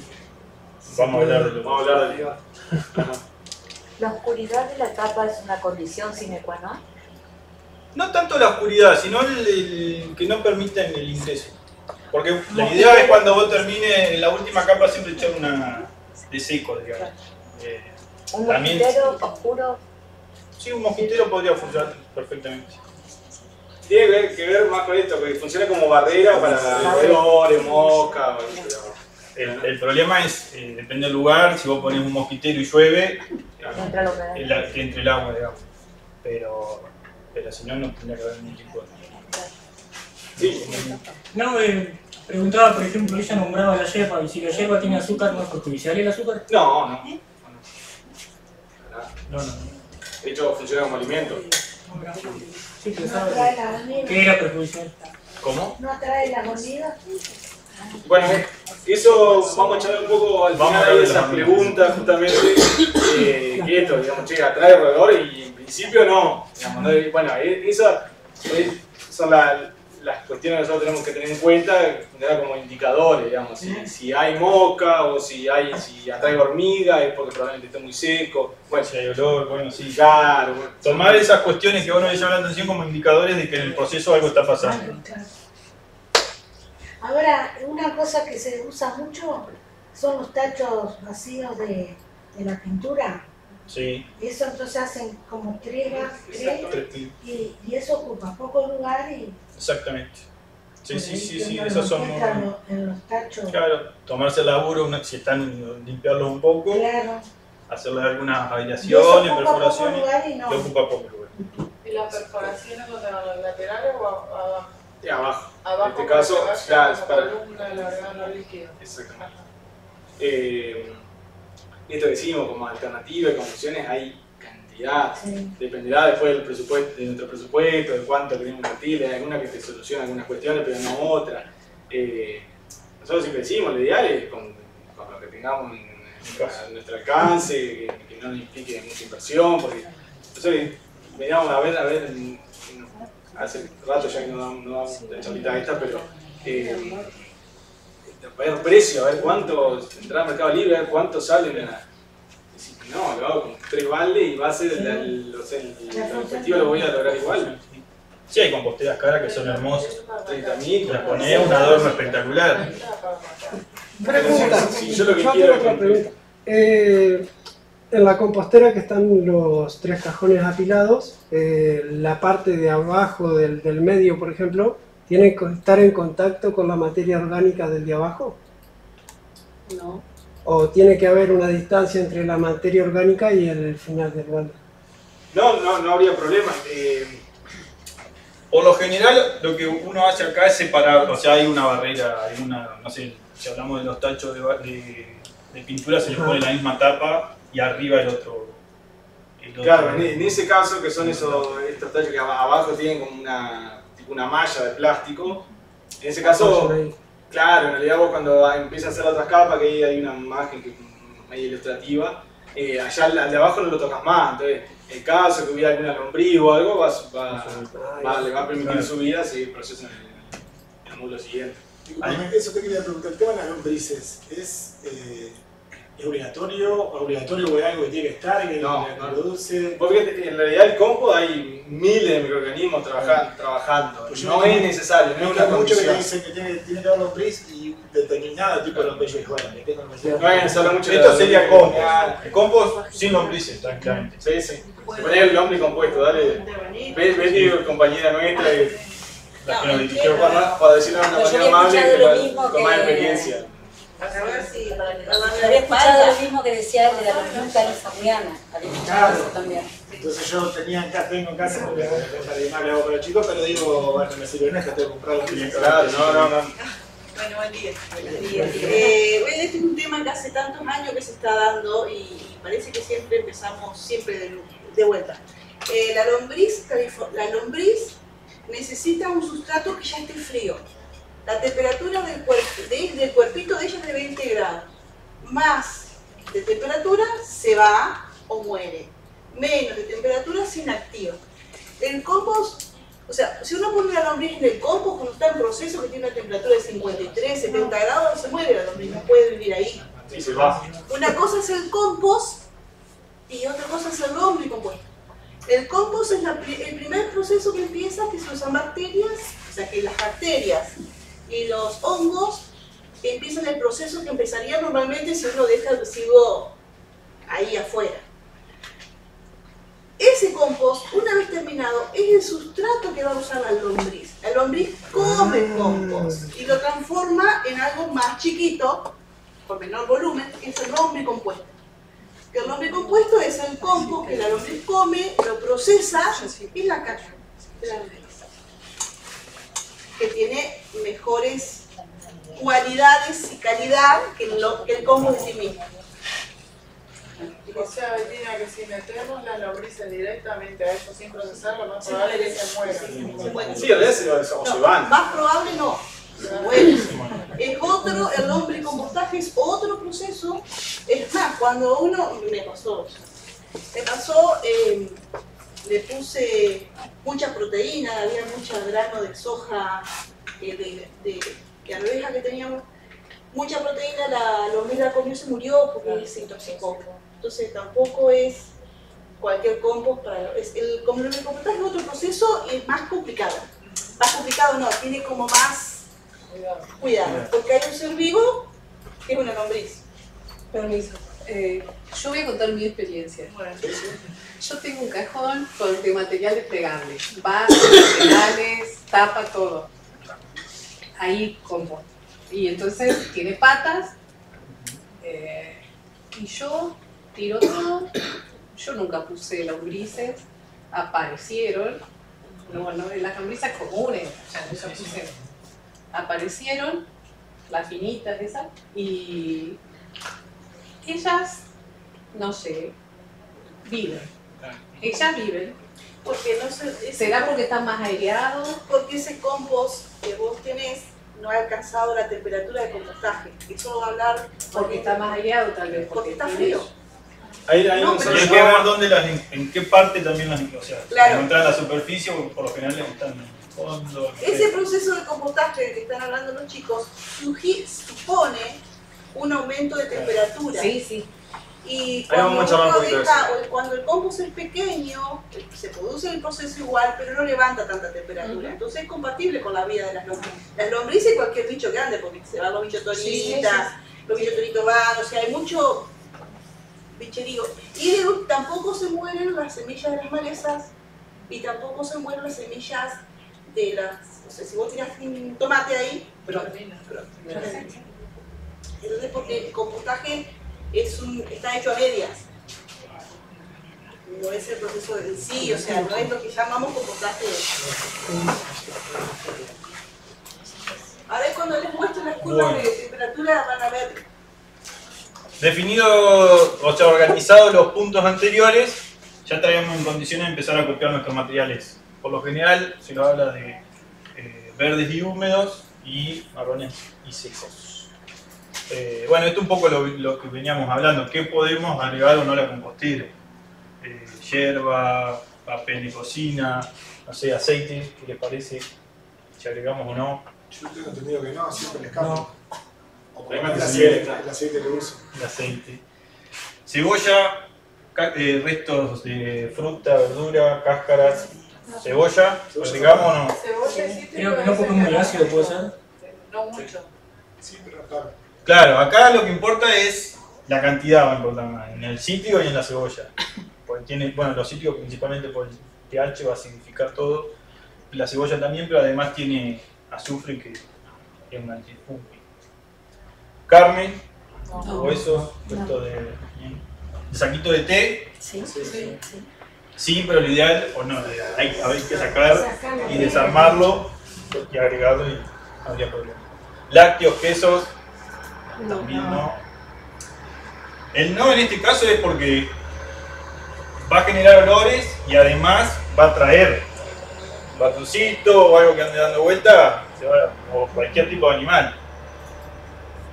Vamos a hablar de Vamos a hablar de ¿La oscuridad de la tapa es una condición sine qua non? No tanto la oscuridad, sino el que no permiten el ingreso. Porque la idea es cuando vos termines la última capa siempre echar una de seco, digamos. ¿Un También- mosquitero oscuro? Sí, un mosquitero podría funcionar perfectamente. Tiene que ver más con esto, que funciona como barrera para roedores, moscas. El problema es, depende del lugar, si vos pones un mosquitero y llueve, Entra la humedad. que entre el agua, digamos. Pero si no, no tendría que haber ningún tipo de... Sí. No, preguntaba, por ejemplo, ella nombraba la yerba, y si la yerba tiene azúcar, ¿no es perjudicial el azúcar? No. No. De hecho, funciona como alimento. Sí, ¿No pensaba atrae la hormiga? que era perjudicial. ¿Cómo? ¿No atrae la hormiga? Bueno, eso vamos a echarle un poco al Vamos a final hablar de de esas las preguntas, justamente, que esto, digamos, che, atrae roedor y en principio no. Digamos, ¿no? Bueno, esas son las cuestiones que nosotros tenemos que tener en cuenta, como indicadores, digamos, si hay mosca o si atrae hormiga es porque probablemente esté muy seco. Bueno, Si hay olor, bueno, sí. claro. Bueno. Tomar esas cuestiones que a uno le llama la atención como indicadores de que en el proceso algo está pasando. Ahora, una cosa que se usa mucho son los tachos vacíos de la pintura. Sí. Eso entonces hacen como tres Exacto. y eso ocupa poco lugar y Exactamente. Sí, uno esos lo son... encuentra en los tachos. Claro, tomarse el laburo, si están, limpiarlos un poco, Claro. hacerle algunas Y aireaciones, eso ocupa poco perforaciones, lugar y no. le ocupa poco lugar. ¿Y las perforaciones donde van los laterales o abajo? Y abajo. Abajo, En este caso, para que claro, vaya es para- como columna y largar los líquidos. Exactamente. Esto que decimos como alternativa y como opciones hay cantidad. Sí. Dependerá después del presupuesto, de nuestro presupuesto, de cuánto queremos invertir. Hay alguna que te soluciona algunas cuestiones, pero no otras. Nosotros siempre decimos, lo ideal es con lo que tengamos a nuestro alcance, que no nos implique mucha inversión, porque nosotros veníamos a ver hace rato ya que no damos la charlita esta, pero a ver precio, a ver cuánto, entrar al Mercado Libre, a ver cuánto salen a... Decir, no, lo hago con 3 baldes y va a ser el objetivo, lo voy a lograr igual. Sí, hay composteras caras que son hermosas. 30.000, Le ponés un adorno espectacular. Pregunta, Sí, yo lo que yo quiero tengo es otra que- pregunta. en la compostera que están los 3 cajones apilados, la parte de abajo del medio, por ejemplo, ¿tiene que estar en contacto con la materia orgánica del de abajo? No. ¿O tiene que haber una distancia entre la materia orgánica y el final del balde? No habría problema. Por lo general, lo que uno hace acá es separar, o sea, hay una barrera, hay una, no sé, si hablamos de los tachos de pintura, se le pone la misma tapa y arriba el otro. Claro, en ese caso, que son estos tachos que abajo tienen como una malla de plástico, en ese caso, claro, en realidad vos cuando empiezas a hacer otras capas, que ahí hay una imagen que es medio ilustrativa, allá al de abajo no lo tocas más, entonces en caso que hubiera alguna lombriz o algo, le va a permitir subir así el proceso en el módulo siguiente. Eso te quería preguntar, el tema de las lombrices, ¿es obligatorio o es algo que tiene que estar y que no produce? Porque en realidad el compost hay miles de microorganismos trabajando, pues no es necesario, no es una condición. Mucho que dicen que tiene que haber lombriz y determinado tipo de lombriz. Esto sería compost. El compost sin lombrices, tranquilamente. Sí, sí. Se ponía el lombricompuesto, dale. Ves, compañera nuestra, la que nos dirigió para decirlo de una manera amable que con más experiencia. A ver si había escuchado lo mismo que decía el de la lombriz californiana. Claro. También. Entonces yo tengo en casa, porque además le hago para los chicos, pero digo, bueno, me sirve, no es que tengo que comprarlo. Claro, no. Bueno, buen día. Este es un tema que hace tantos años que se está dando y parece que siempre empezamos de vuelta. La lombriz necesita un sustrato que ya esté frío. La temperatura del cuerpito de ella es de 20 grados. Más de temperatura se va o muere. Menos de temperatura se inactiva. El compost, o sea, si uno pone una lombriz en el compost cuando está en proceso que tiene una temperatura de 53, 70 grados, se muere la lombriz, no puede vivir ahí. Sí, se va. Una cosa es el compost y otra cosa es el lombricompuesto. El compost es el primer proceso que empieza, que se usan bacterias, o sea que las bacterias y los hongos empiezan el proceso que empezaría normalmente si uno deja el residuo ahí afuera. Ese compost, una vez terminado, es el sustrato que va a usar la lombriz. La lombriz come el compost y lo transforma en algo más chiquito, con menor volumen, que es el lombricompuesto. El lombricompuesto es el compost que la lombriz come, lo procesa y la caja de la lombriz, que tiene mejores cualidades y calidad que el compost en sí mismo. O sea, Betina, que si metemos las lombrices directamente a eso sin procesar, lo más probable es que se mueran. Sí, a veces se van. Más probable no. Bueno, es otro, el lombricompostaje es otro proceso. Es más, cuando uno, me pasó, le puse mucha proteína, había mucho grano de soja, de arveja que teníamos, mucha proteína, la lombriz la comió y se murió porque se intoxicó. Entonces tampoco es cualquier compost para... El lombricompostaje es otro proceso y es más complicado. Más complicado no, tiene como más cuidado, porque hay un ser vivo que es una lombriz. Permiso. Yo voy a contar mi experiencia. Yo tengo un cajón con materiales plegables, vasos, pedales, tapa, todo. Ahí compost. Y entonces tiene patas y yo tiro todo. Yo nunca puse lombrices, aparecieron. Bueno, las lombrices comunes, yo puse. Aparecieron las finitas esas y ellas, no sé, viven. Ellas viven. Porque no ¿será porque están más aireados? Porque ese compost que vos tenés no ha alcanzado la temperatura de compostaje. Eso va a hablar... Porque está más aireado tal vez. Porque está frío. Hay que ver dónde en qué parte también las, o sea, claro. Entrar en la superficie, por lo general están en el fondo. Ese proceso de compostaje del que están hablando los chicos supone un aumento de temperatura. Sí, sí. Y cuando el compost es pequeño, se produce el proceso igual, pero no levanta tanta temperatura. Entonces es compatible con la vida de las lombrices. Las lombrices y cualquier bicho que ande, porque se van los bichos toritas, los bichos toritos van, o sea, hay mucho bicherío. Y tampoco se mueren las semillas de las malezas y tampoco se mueren las semillas de las... No sé, si vos tirás un tomate ahí, pero entonces porque el compostaje está hecho a medias. No es el proceso en sí, o sea, no es lo que llamamos compostaje. A ver, cuando les muestro las curvas de temperatura van a ver. Definido, o sea, organizados los puntos anteriores, ya estaríamos en condiciones de empezar a copiar nuestros materiales. Por lo general se lo habla de verdes y húmedos y marrones y secos. Bueno, esto es un poco lo que veníamos hablando. ¿Qué podemos agregar o no a la compostera? Hierba, papel de cocina, no sé, aceite, ¿qué les parece? Si agregamos o no. Yo tengo entendido que no, siempre le escapo. No. O por el aceite que uso. El aceite. Cebolla, restos de fruta, verdura, cáscaras. Cebolla, agregamos o no. Cebolla sí, Creo que no, porque es muy ácido, puede ser. No mucho. Sí, pero claro. Claro, acá lo que importa es la cantidad, va a importar más, en el cítrico y en la cebolla. Porque tiene, bueno, los cítricos principalmente por el pH va a acidificar todo. La cebolla también, pero además tiene azufre que es un antifúngico. Carne, huesos, esto de saquito de té. Sí, pero lo ideal, o no, hay que sacar y desarmarlo y agregarlo y no habría problema. Lácteos, quesos, también no. El no en este caso es porque va a generar olores y además va a traer un ratoncito o algo que ande dando vuelta, o cualquier tipo de animal.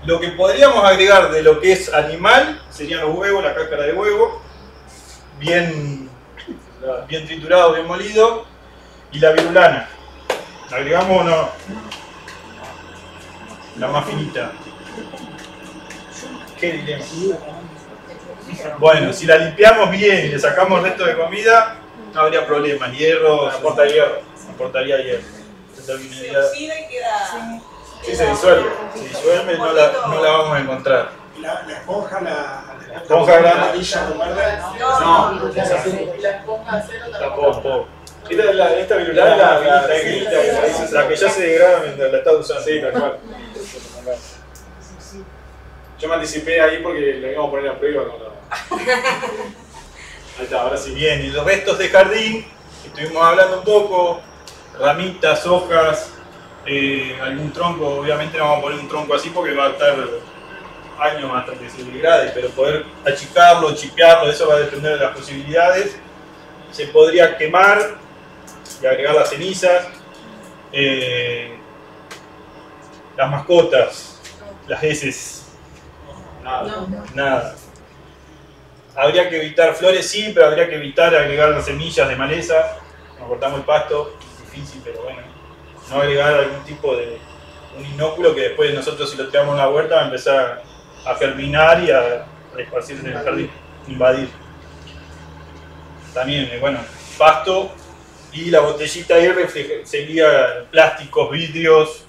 Lo que podríamos agregar de lo que es animal serían los huevos, la cáscara de huevo, bien triturado, bien molido, y la virulana. ¿La agregamos o no? La más finita. ¿Qué dilema? Bueno, si la limpiamos bien y le sacamos el resto de comida, no habría problema. Hierro, aportaría hierro. Se oxida y queda... Sí, se disuelve. Se disuelve, no la vamos a encontrar. La esponja, la esponja grande. amarilla o verde. No, la esponja de acero Tampoco. Esta virulana la La que ya se degrada mientras la estás usando. Sí, tal cual. Yo me anticipé ahí porque le íbamos a poner a prueba. Ahí está, ahora sí. Bien, y los restos de jardín, estuvimos hablando un poco, ramitas, hojas, algún tronco, obviamente no vamos a poner un tronco así porque va a estar años hasta que se degrade, pero poder achicarlo, chipearlo, eso va a depender de las posibilidades. Se podría quemar y agregar las cenizas. Las mascotas, las heces, nada. Habría que evitar flores, sí, pero habría que evitar agregar las semillas de maleza. Nos cortamos el pasto, es difícil, pero bueno. No agregar algún tipo de un inóculo que después nosotros, si lo tiramos en la huerta, va a empezar a germinar y a esparcirse en el jardín, invadir. También, bueno, pasto y la botellita ahí sería plásticos, vidrios,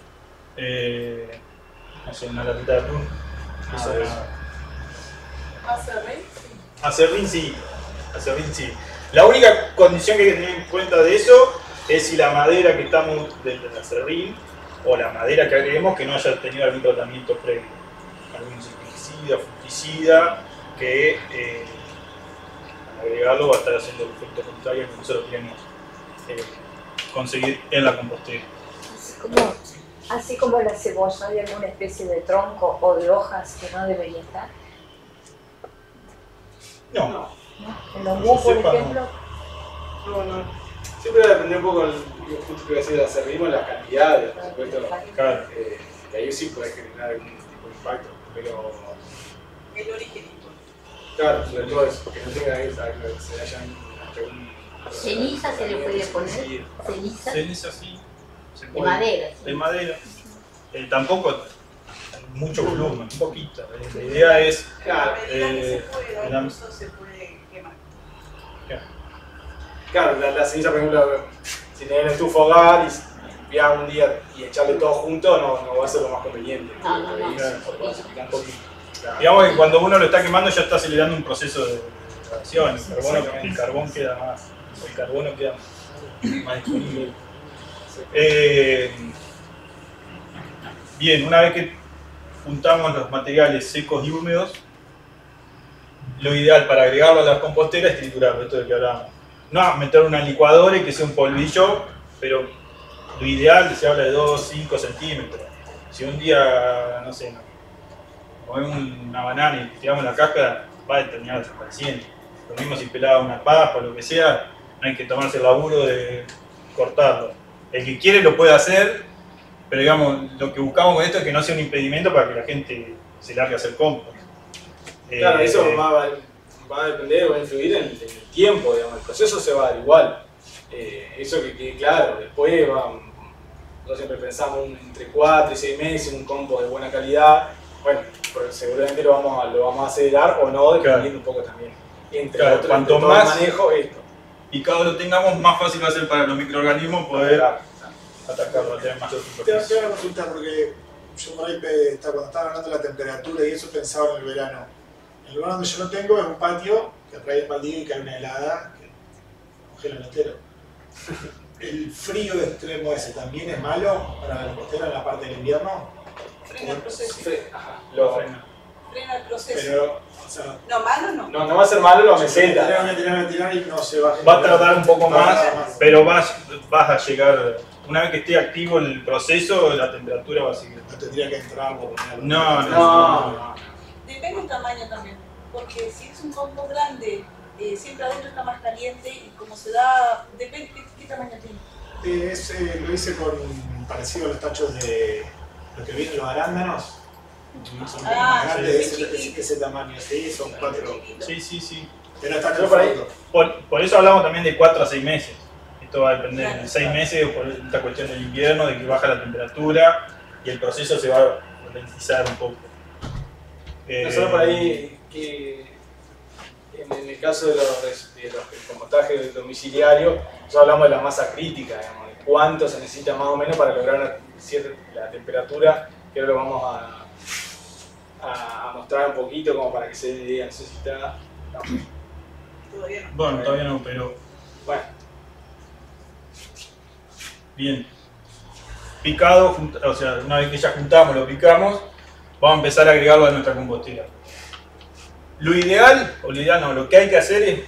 no sé, una latita de atún. Acerrín sí. La única condición que hay que tener en cuenta de eso es si la madera que estamos del acerrín o la madera que agreguemos que no haya tenido algún tratamiento previo, algún insecticida, fungicida, que al agregarlo va a estar haciendo el efecto contrario que nosotros queremos conseguir en la compostera. Así como la cebolla, ¿hay alguna especie de tronco o de hojas que no debería estar? No. ¿En los búhos, por ejemplo? No. Siempre va a depender un poco, justo que iba a decir, del acerrismo, las cantidades, por supuesto. Claro. Y ahí sí puede generar algún tipo de impacto, pero... El origen. Claro, sobre todo eso, que no tenga que se hayan hasta un... ¿Ceniza se le puede poner? ¿Ceniza? Ceniza sí. De madera. De madera. Tampoco mucho volumen, un poquito. La idea es... Claro, se puede quemar. Claro, la ceniza, por ejemplo, si tenés estufa hogar y limpiar un día y echarle todo junto, no va a ser lo más conveniente. No. Un poquito. Digamos que cuando uno lo está quemando ya está acelerando un proceso de degradación, el carbón queda más, el carbono queda más disponible. Bien, una vez que juntamos los materiales secos y húmedos, lo ideal para agregarlo a las composteras es triturarlo, esto de que hablábamos. No meter una licuadora y que sea un polvillo, pero lo ideal se habla de 2-5 centímetros. Si un día, no sé, comemos una banana y tiramos la cáscara, va a terminar desapareciendo. Lo mismo si pelaba una papa o lo que sea, no hay que tomarse el laburo de cortarlo. El que quiere lo puede hacer, pero digamos, lo que buscamos con esto es que no sea un impedimento para que la gente se largue a hacer compost. Claro, eso va a depender, va a influir en el tiempo, digamos, el proceso se va a dar igual. Eso que quede claro, después nosotros siempre pensamos entre 4 y 6 meses un compost de buena calidad. Bueno, pero seguramente lo vamos a acelerar o no, dependiendo un poco también. Entre otros, cuanto entre más todo el manejo, esto. picado lo tengamos, más fácil va a ser para los microorganismos poder atacarlo, tener mayor superficie. Te voy a consultar porque yo por ahí cuando estaba hablando de la temperatura y eso pensaba en el verano. El lugar donde yo lo tengo es un patio que trae el baldío y cae una helada que congela el entero. ¿El frío extremo ese también es malo para la compostera en la parte del invierno? Frena el proceso. Lo frena. Frena el proceso. Pero, o sea, no, malo no. No va a ser malo, lo meseta. Tirar y no se va a Va a tardar un poco más, pero vas a llegar. Una vez que esté activo el proceso, la temperatura va a seguir. No tendría que entrar por ponerlo. No. Depende del tamaño también, porque si es un compost grande, siempre adentro está más caliente y como se da, depende qué tamaño tiene. Lo hice parecido a los tachos de lo que vienen los arándanos. Son grandes de ese tamaño, sí, son 4. Sí. Pero está por eso hablamos también de 4 a 6 meses. Esto va a depender de 6 meses por esta cuestión del invierno, de que baja la temperatura y el proceso se va a ralentizar un poco. Nosotros por ahí, que en el caso de los compostajes domiciliarios, nosotros hablamos de la masa crítica, digamos, de cuánto se necesita más o menos para lograr la temperatura, que ahora lo vamos a mostrar un poquito como para que se diga, necesita... Todavía no. Bueno, todavía no, pero... Bueno. Bien. Picado, o sea, una vez que ya juntamos, lo picamos, vamos a empezar a agregarlo a nuestra compostera. Lo ideal, lo que hay que hacer es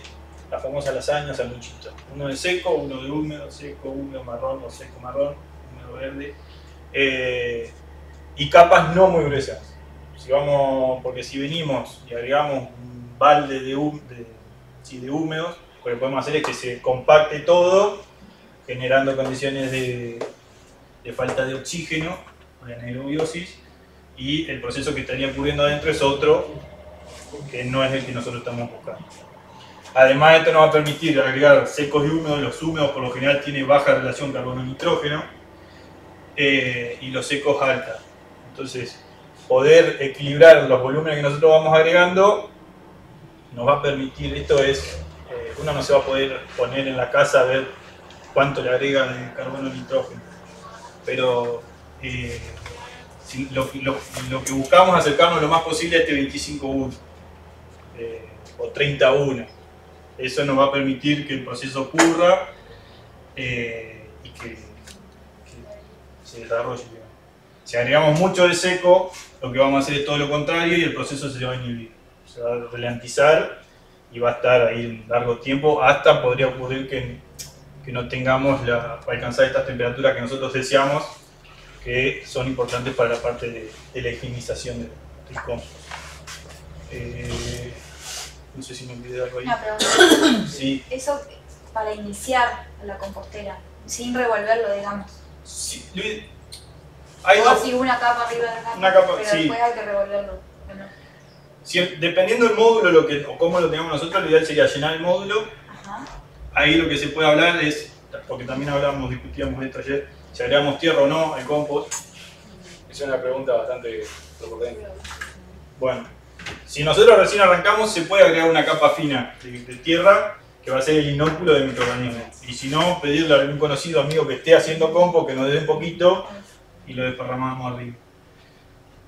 la famosa lasaña sanguchito. Uno de seco, uno de húmedo, seco, húmedo, marrón o seco, marrón, húmedo, verde. Y capas no muy gruesas. Porque si venimos y agregamos un balde de húmedos, lo que podemos hacer es que se compacte todo, generando condiciones de falta de oxígeno, de anaerobiosis, y el proceso que estaría ocurriendo adentro es otro, que no es el que nosotros estamos buscando. Además, esto nos va a permitir agregar secos y húmedos. Los húmedos por lo general tienen baja relación carbono-nitrógeno y los secos alta. Entonces, poder equilibrar los volúmenes que nosotros vamos agregando nos va a permitir, uno no se va a poder poner en la casa a ver cuánto le agrega de carbono-nitrógeno, pero lo que buscamos es acercarnos lo más posible a este 25-1 o 30-1. Eso nos va a permitir que el proceso ocurra y que se desarrolle. Si agregamos mucho de seco, lo que vamos a hacer es todo lo contrario y el proceso se va a inhibir. Se va a ralentizar y va a estar ahí un largo tiempo, hasta podría ocurrir que no tengamos para alcanzar estas temperaturas que nosotros deseamos, que son importantes para la parte de la higienización del compost. No sé si me olvidé algo ahí. Una pregunta. Sí. Eso para iniciar la compostera, sin revolverlo, digamos. Sí, o así una capa arriba de la capa, una capa, pero sí. después hay que revolverlo. Bueno. Si, dependiendo del módulo o cómo lo tengamos nosotros, lo ideal sería llenar el módulo. Ajá. Ahí lo que se puede hablar es, porque también discutíamos esto ayer, si agregamos tierra o no al compost. Es una pregunta bastante recurrente. Bueno, si nosotros recién arrancamos, se puede agregar una capa fina de tierra que va a ser el inóculo de microorganismos. Y si no, pedirle a algún conocido amigo que esté haciendo compost que nos dé un poquito y lo desparramamos arriba.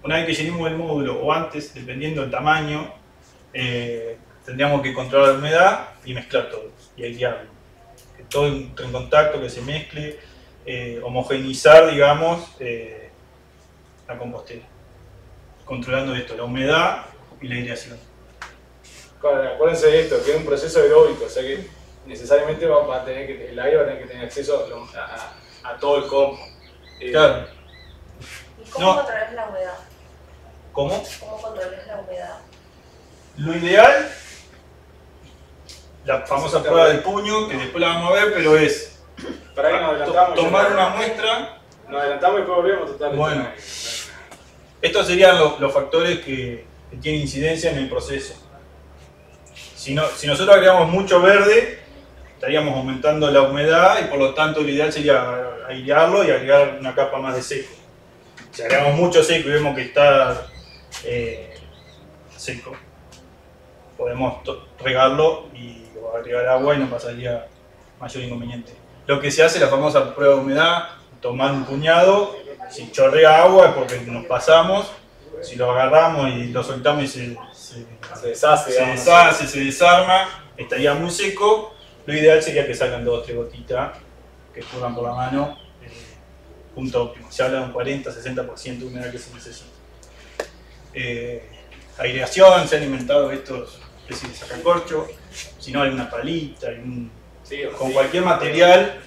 una vez que llenemos el módulo o antes, dependiendo del tamaño, tendríamos que controlar la humedad y mezclar todo y airearlo. Que todo entre en contacto, que se mezcle, homogeneizar, digamos, la compostera. Controlando esto, la humedad y la aireación. Claro, acuérdense de esto, que es un proceso aeróbico, o sea que necesariamente va a tener que, el aire va a tener que tener acceso a todo el compost. Claro. ¿Y cómo controlas la humedad? ¿Cómo? ¿Cómo controlas la humedad? Lo ideal, la famosa prueba del puño, que después la vamos a ver, pero es para que nos adelantamos, tomar una muestra. Nos adelantamos y después volvemos totalmente. Bueno, estos serían los factores que tienen incidencia en el proceso. Si nosotros agregamos mucho verde, estaríamos aumentando la humedad y por lo tanto lo ideal sería airearlo y agregar una capa más de seco. Si agregamos mucho seco y vemos que está seco, podemos regarlo y agregar agua y no pasaría mayor inconveniente. Lo que se hace, la famosa prueba de humedad, tomar un puñado, si chorrea agua es porque nos pasamos, si lo agarramos y lo soltamos y se deshace, se desarma, estaría muy seco. Lo ideal sería que salgan 2 o 3 gotitas que escurran por la mano, punto óptimo. Se habla de un 40-60% de humedad que se necesita. Aireación, se han inventado estos especies de sacacorcho, si no alguna palita, con cualquier material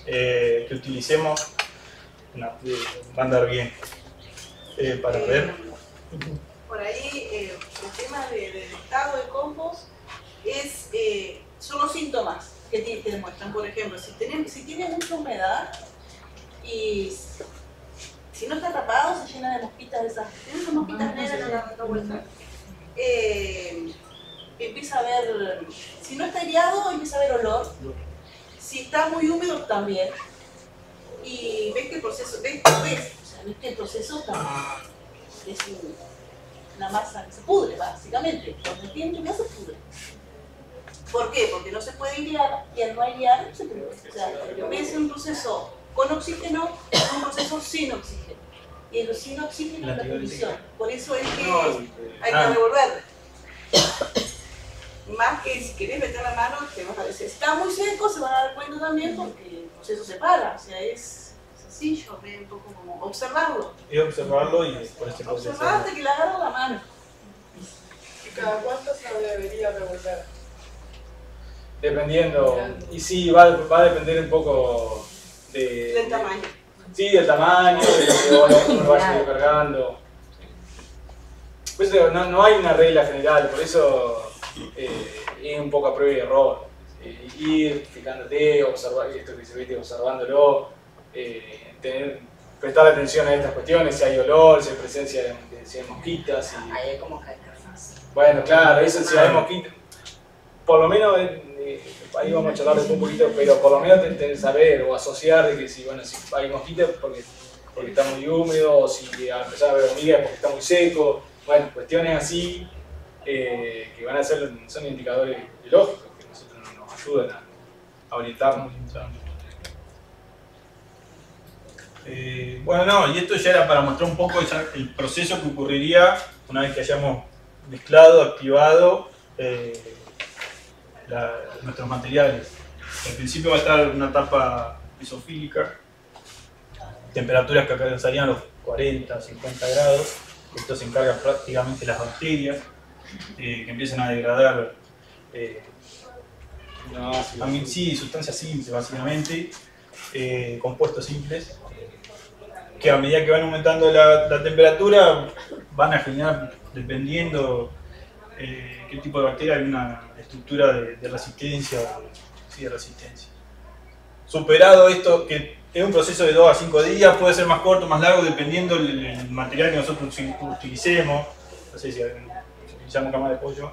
que utilicemos va a andar bien. Para ver. Por ahí el tema del estado de compost son los síntomas que te demuestran. Por ejemplo, si tiene mucha humedad y si no está tapado, se llena de mosquitas de esas. Tiene esas mosquitas negras en la vuelta. Empieza a ver, si no está aireado, empieza a ver olor. Si está muy húmedo, también. Y ves que el proceso, ves que el proceso es una masa que se pudre, básicamente. Cuando tiene humedad se pudre. ¿Por qué? Porque no se puede airear y al no airear se pudre. O sea, en vez de ser un proceso con oxígeno, es un proceso sin oxígeno. Y el sin oxígeno es la condición. Por eso es que hay que revolver. Más que si querés meter la mano, te vas a ver. Si está muy seco, se van a dar cuenta también porque el proceso se para. O sea, es sencillo, un poco como observarlo. Y observarlo y por este proceso. Observar hasta que le agarro la mano. ¿Y cada cuánto se debería revolver? Dependiendo. Y sí, va a depender un poco del tamaño. Sí, del tamaño, de lo que uno vaya cargando. Pues no hay una regla general, por eso es un poco a prueba y error. Ir fijándote, observar esto que se ve, observándolo, prestar atención a estas cuestiones, si hay olor, si hay presencia de mosquitas. Ahí hay como que bueno, claro, eso si hay mosquitas. Por lo menos, ahí vamos a charlar un poquito, pero por lo menos tenés que saber o asociar de que si hay mosquitas porque está muy húmedo, o si empezar a ver hormigas porque está muy seco. Bueno, cuestiones así que van a ser, son indicadores biológicos que nosotros nos ayudan a orientarnos. Bueno, no, y esto ya era para mostrar un poco el proceso que ocurriría una vez que hayamos mezclado, activado nuestros materiales. Al principio va a estar una etapa mesofílica, temperaturas que alcanzarían los 40, 50 grados. Esto se encarga prácticamente las bacterias que empiezan a degradar sustancias simples básicamente, compuestos simples, que a medida que van aumentando la temperatura van a generar, dependiendo qué tipo de bacteria, hay una estructura de resistencia de resistencia. Superado esto, que es un proceso de 2 a 5 días, puede ser más corto, más largo, dependiendo del material que nosotros utilicemos. No sé si utilizamos cama de pollo,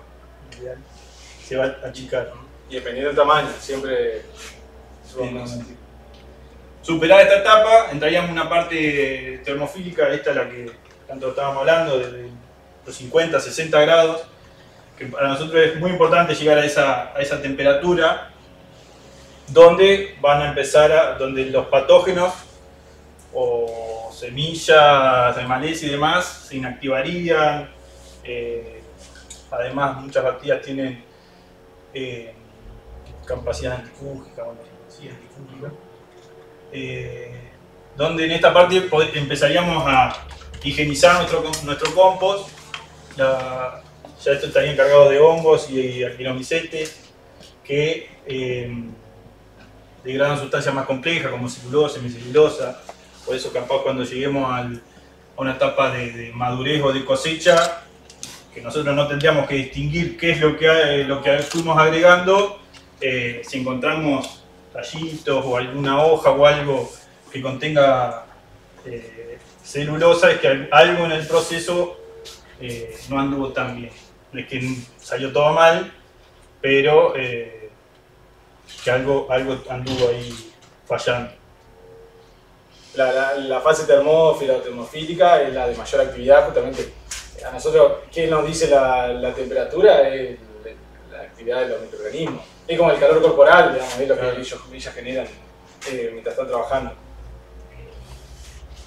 se va a achicar. Y dependiendo del tamaño, siempre. Superada esta etapa, entraríamos en una parte termofílica, esta es la que tanto estábamos hablando, de los 50, 60 grados, que para nosotros es muy importante llegar a esa temperatura, donde van a empezar donde los patógenos o semillas de maleza y demás se inactivarían. Además, muchas bacterias tienen capacidad antifúngica, bueno, sí, antifúngica. Donde en esta parte empezaríamos a higienizar nuestro compost. Ya esto estaría encargado de hongos y actinomicetes que degradan sustancias más complejas como celulosa, semicelulosa. Por eso capaz cuando lleguemos a una etapa de madurez o de cosecha, que nosotros no tendríamos que distinguir qué es lo que fuimos agregando, si encontramos tallitos o alguna hoja o algo que contenga celulosa, es que algo en el proceso no anduvo tan bien. No es que salió todo mal, pero que algo anduvo ahí fallando. La fase termófila o termofílica es la de mayor actividad, justamente. A nosotros, ¿qué nos dice la temperatura? Es la actividad de los microorganismos. Es como el calor corporal, digamos, es lo que ellas generan mientras están trabajando.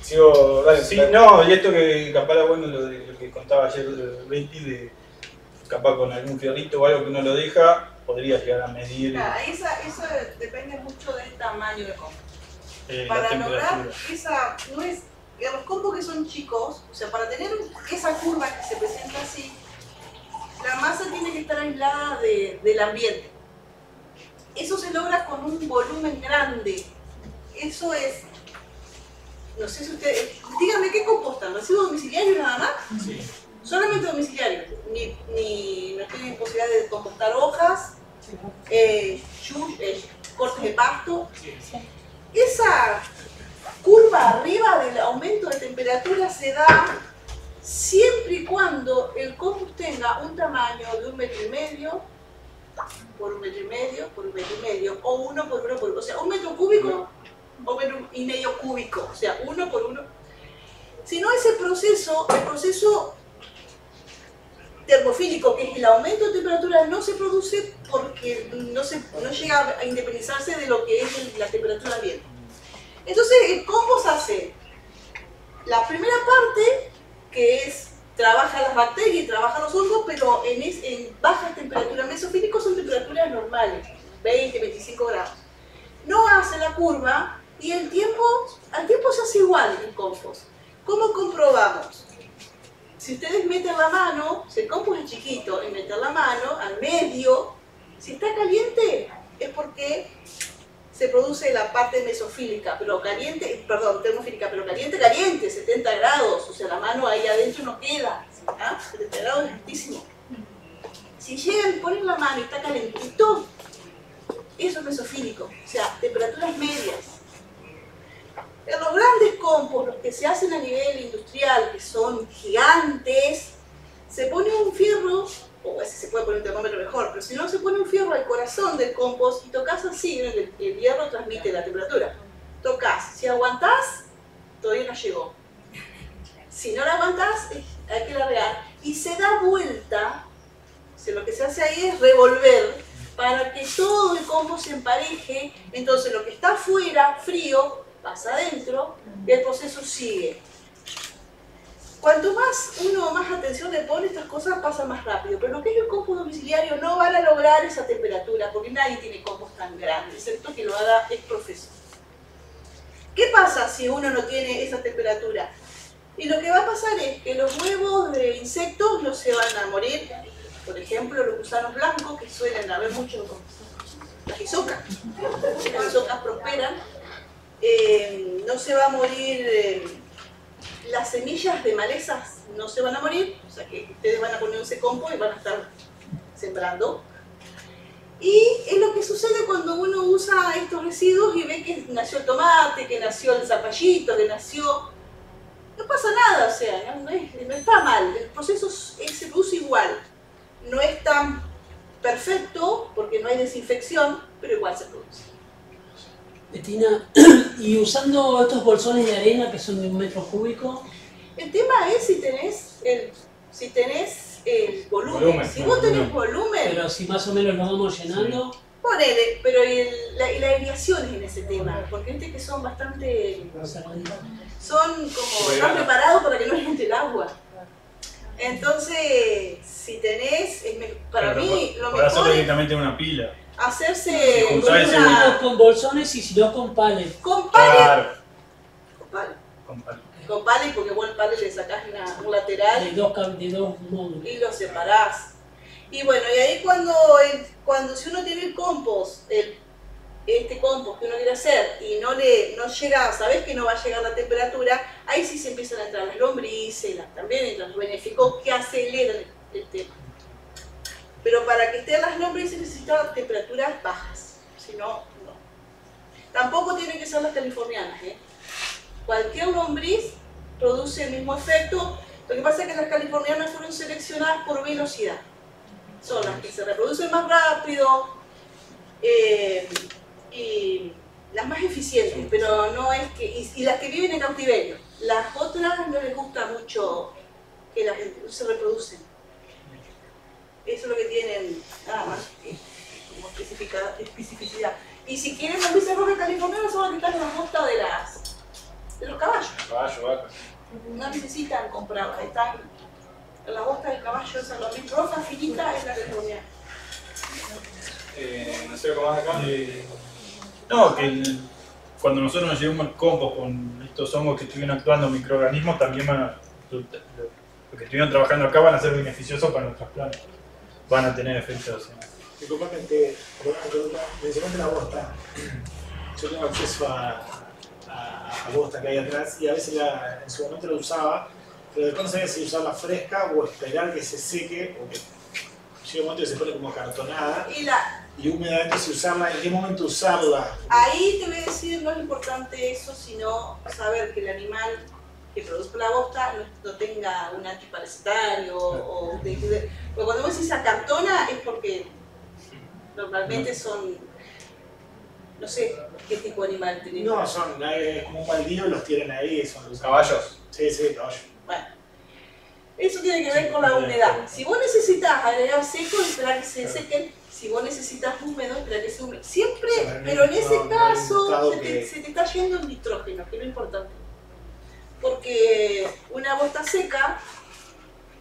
Sigo, dale, sí, no, y esto que capaz era bueno lo que contaba ayer Betty, capaz con algún fierrito o algo que uno lo deja, podría llegar a medir. Eso depende mucho del tamaño del compost. Para lograr esa, no es, los compost que son chicos, o sea, para tener esa curva que se presenta así, la masa tiene que estar aislada del ambiente. Eso se logra con un volumen grande. Eso es, no sé si ustedes, díganme qué compostan, ¿residuos domiciliarios nada más? Sí. Solamente domiciliarios, no tienen posibilidad de compostar hojas, cortes de pasto. Esa curva arriba del aumento de temperatura se da siempre y cuando el compost tenga un tamaño de 1,5 metros por 1,5 metros por 1,5 metros, o 1 por 1 por 1, o sea, 1 metro cúbico o 1,5 metros cúbicos, o sea, 1 por 1. Si no, el proceso termofílico, que es el aumento de temperatura, no se produce porque no llega a independizarse de lo que es la temperatura ambiente. Entonces el compost hace la primera parte, que es trabaja las bacterias y trabaja los hongos, pero en bajas temperaturas. Mesofílicos son temperaturas normales, 20, 25 grados. No hace la curva y al tiempo se hace igual el compost. ¿Cómo comprobamos? Si ustedes meten la mano, si el compost es chiquito, y meten la mano al medio, si está caliente es porque se produce la parte mesofílica, pero caliente, perdón, termofílica, pero caliente, 70 grados, o sea, la mano ahí adentro no queda, ¿ah? 70 grados es altísimo. Si llegan y ponen la mano y está calentito, eso es mesofílico, o sea, temperaturas medias. En los grandes compost, los que se hacen a nivel industrial, que son gigantes, se pone un fierro, o a veces se puede poner un termómetro mejor, pero si no, se pone un fierro al corazón del compost y tocas así, el hierro transmite la temperatura. Tocas, si aguantás, todavía no llegó. Si no la aguantás, hay que largar. Y se da vuelta, o sea, lo que se hace ahí es revolver para que todo el compost se empareje, entonces lo que está afuera, frío, pasa adentro y el proceso sigue. Cuanto más atención le pone a estas cosas, pasa más rápido. Pero lo que es el compost domiciliario no van a lograr esa temperatura, porque nadie tiene compost tan grande, excepto que lo haga el profesor. ¿Qué pasa si uno no tiene esa temperatura? Y lo que va a pasar es que los huevos de insectos no se van a morir. Por ejemplo, los gusanos blancos, que suelen haber muchos, las isocas. Las isocas prosperan. No se va a morir, las semillas de malezas no se van a morir, o sea que ustedes van a poner ese compost y van a estar sembrando. Y es lo que sucede cuando uno usa estos residuos y ve que nació el tomate, que nació el zapallito, que nació... No pasa nada, o sea, no está mal, el proceso se produce igual. No es tan perfecto porque no hay desinfección, pero igual se produce. Bettina, y usando estos bolsones de arena que son de 1 metro cúbico. El tema es si tenés el volumen. Si vos tenés volumen. Pero si más o menos lo vamos llenando. Por ponele, pero y las aireaciones en ese tema, porque viste que son bastante, son como, están preparados para que no entre el agua. Entonces, si tenés, para mí, lo Para hacerlo mejor es directamente en una pila. hacerse con bolsones y si no con palets. Con palets. Claro. Con palets. Con palets, porque vos el palet le sacás un lateral De dos módulos. y lo separás. Y bueno, y ahí cuando si uno tiene el compost, este compost que uno quiere hacer y no llega, sabes que no va a llegar la temperatura, ahí sí se empiezan a entrar las lombrices, también entran los benéficos que aceleran el tema. Pero para que estén las lombrices necesitan temperaturas bajas, si no, no. Tampoco tienen que ser las californianas, ¿eh? Cualquier lombriz produce el mismo efecto, lo que pasa es que las californianas fueron seleccionadas por velocidad. Son las que se reproducen más rápido y las más eficientes, pero no es que... Y las que viven en cautiverio. Las otras no les gusta mucho que la gente no se reproducen. Eso es lo que tienen, nada más, como especificidad. Y si quieren lombrices rojas californianas son las que están en las bostas de los caballos. Caballo, vaca. No necesitan comprarlas, están en las bostas del caballo, esa lombriz roja finita es la californiana. No sé cómo más acá. No, que cuando nosotros nos llevamos el compost con estos hongos que estuvieron actuando, microorganismos, también los que estuvieron trabajando acá van a ser beneficiosos para nuestras plantas. Van a tener efectos. Disculpame, mencionaste la bosta. Yo tengo acceso a bosta que hay atrás y a veces en su momento la usaba, pero después no sabía si usarla fresca o esperar que se seque, porque llega un momento que se pone como cartonada y húmeda, entonces usarla, ¿en qué momento usarla? Ahí te voy a decir, no es importante eso, sino saber que el animal que produce la bosta no tenga un antiparasitario porque cuando vos decís acartona es porque normalmente son, no sé qué tipo de animal tenés. No, son como un baldío y los tienen ahí, son los ¿Caballos? Sí, caballos. Bueno, eso tiene que ver con la humedad. Si vos necesitas agregar seco, esperar que se sequen. Si vos necesitas húmedo, esperar que se húmedo. Siempre, pero en ese caso se te está yendo el nitrógeno, que es lo importante. Porque una bosta seca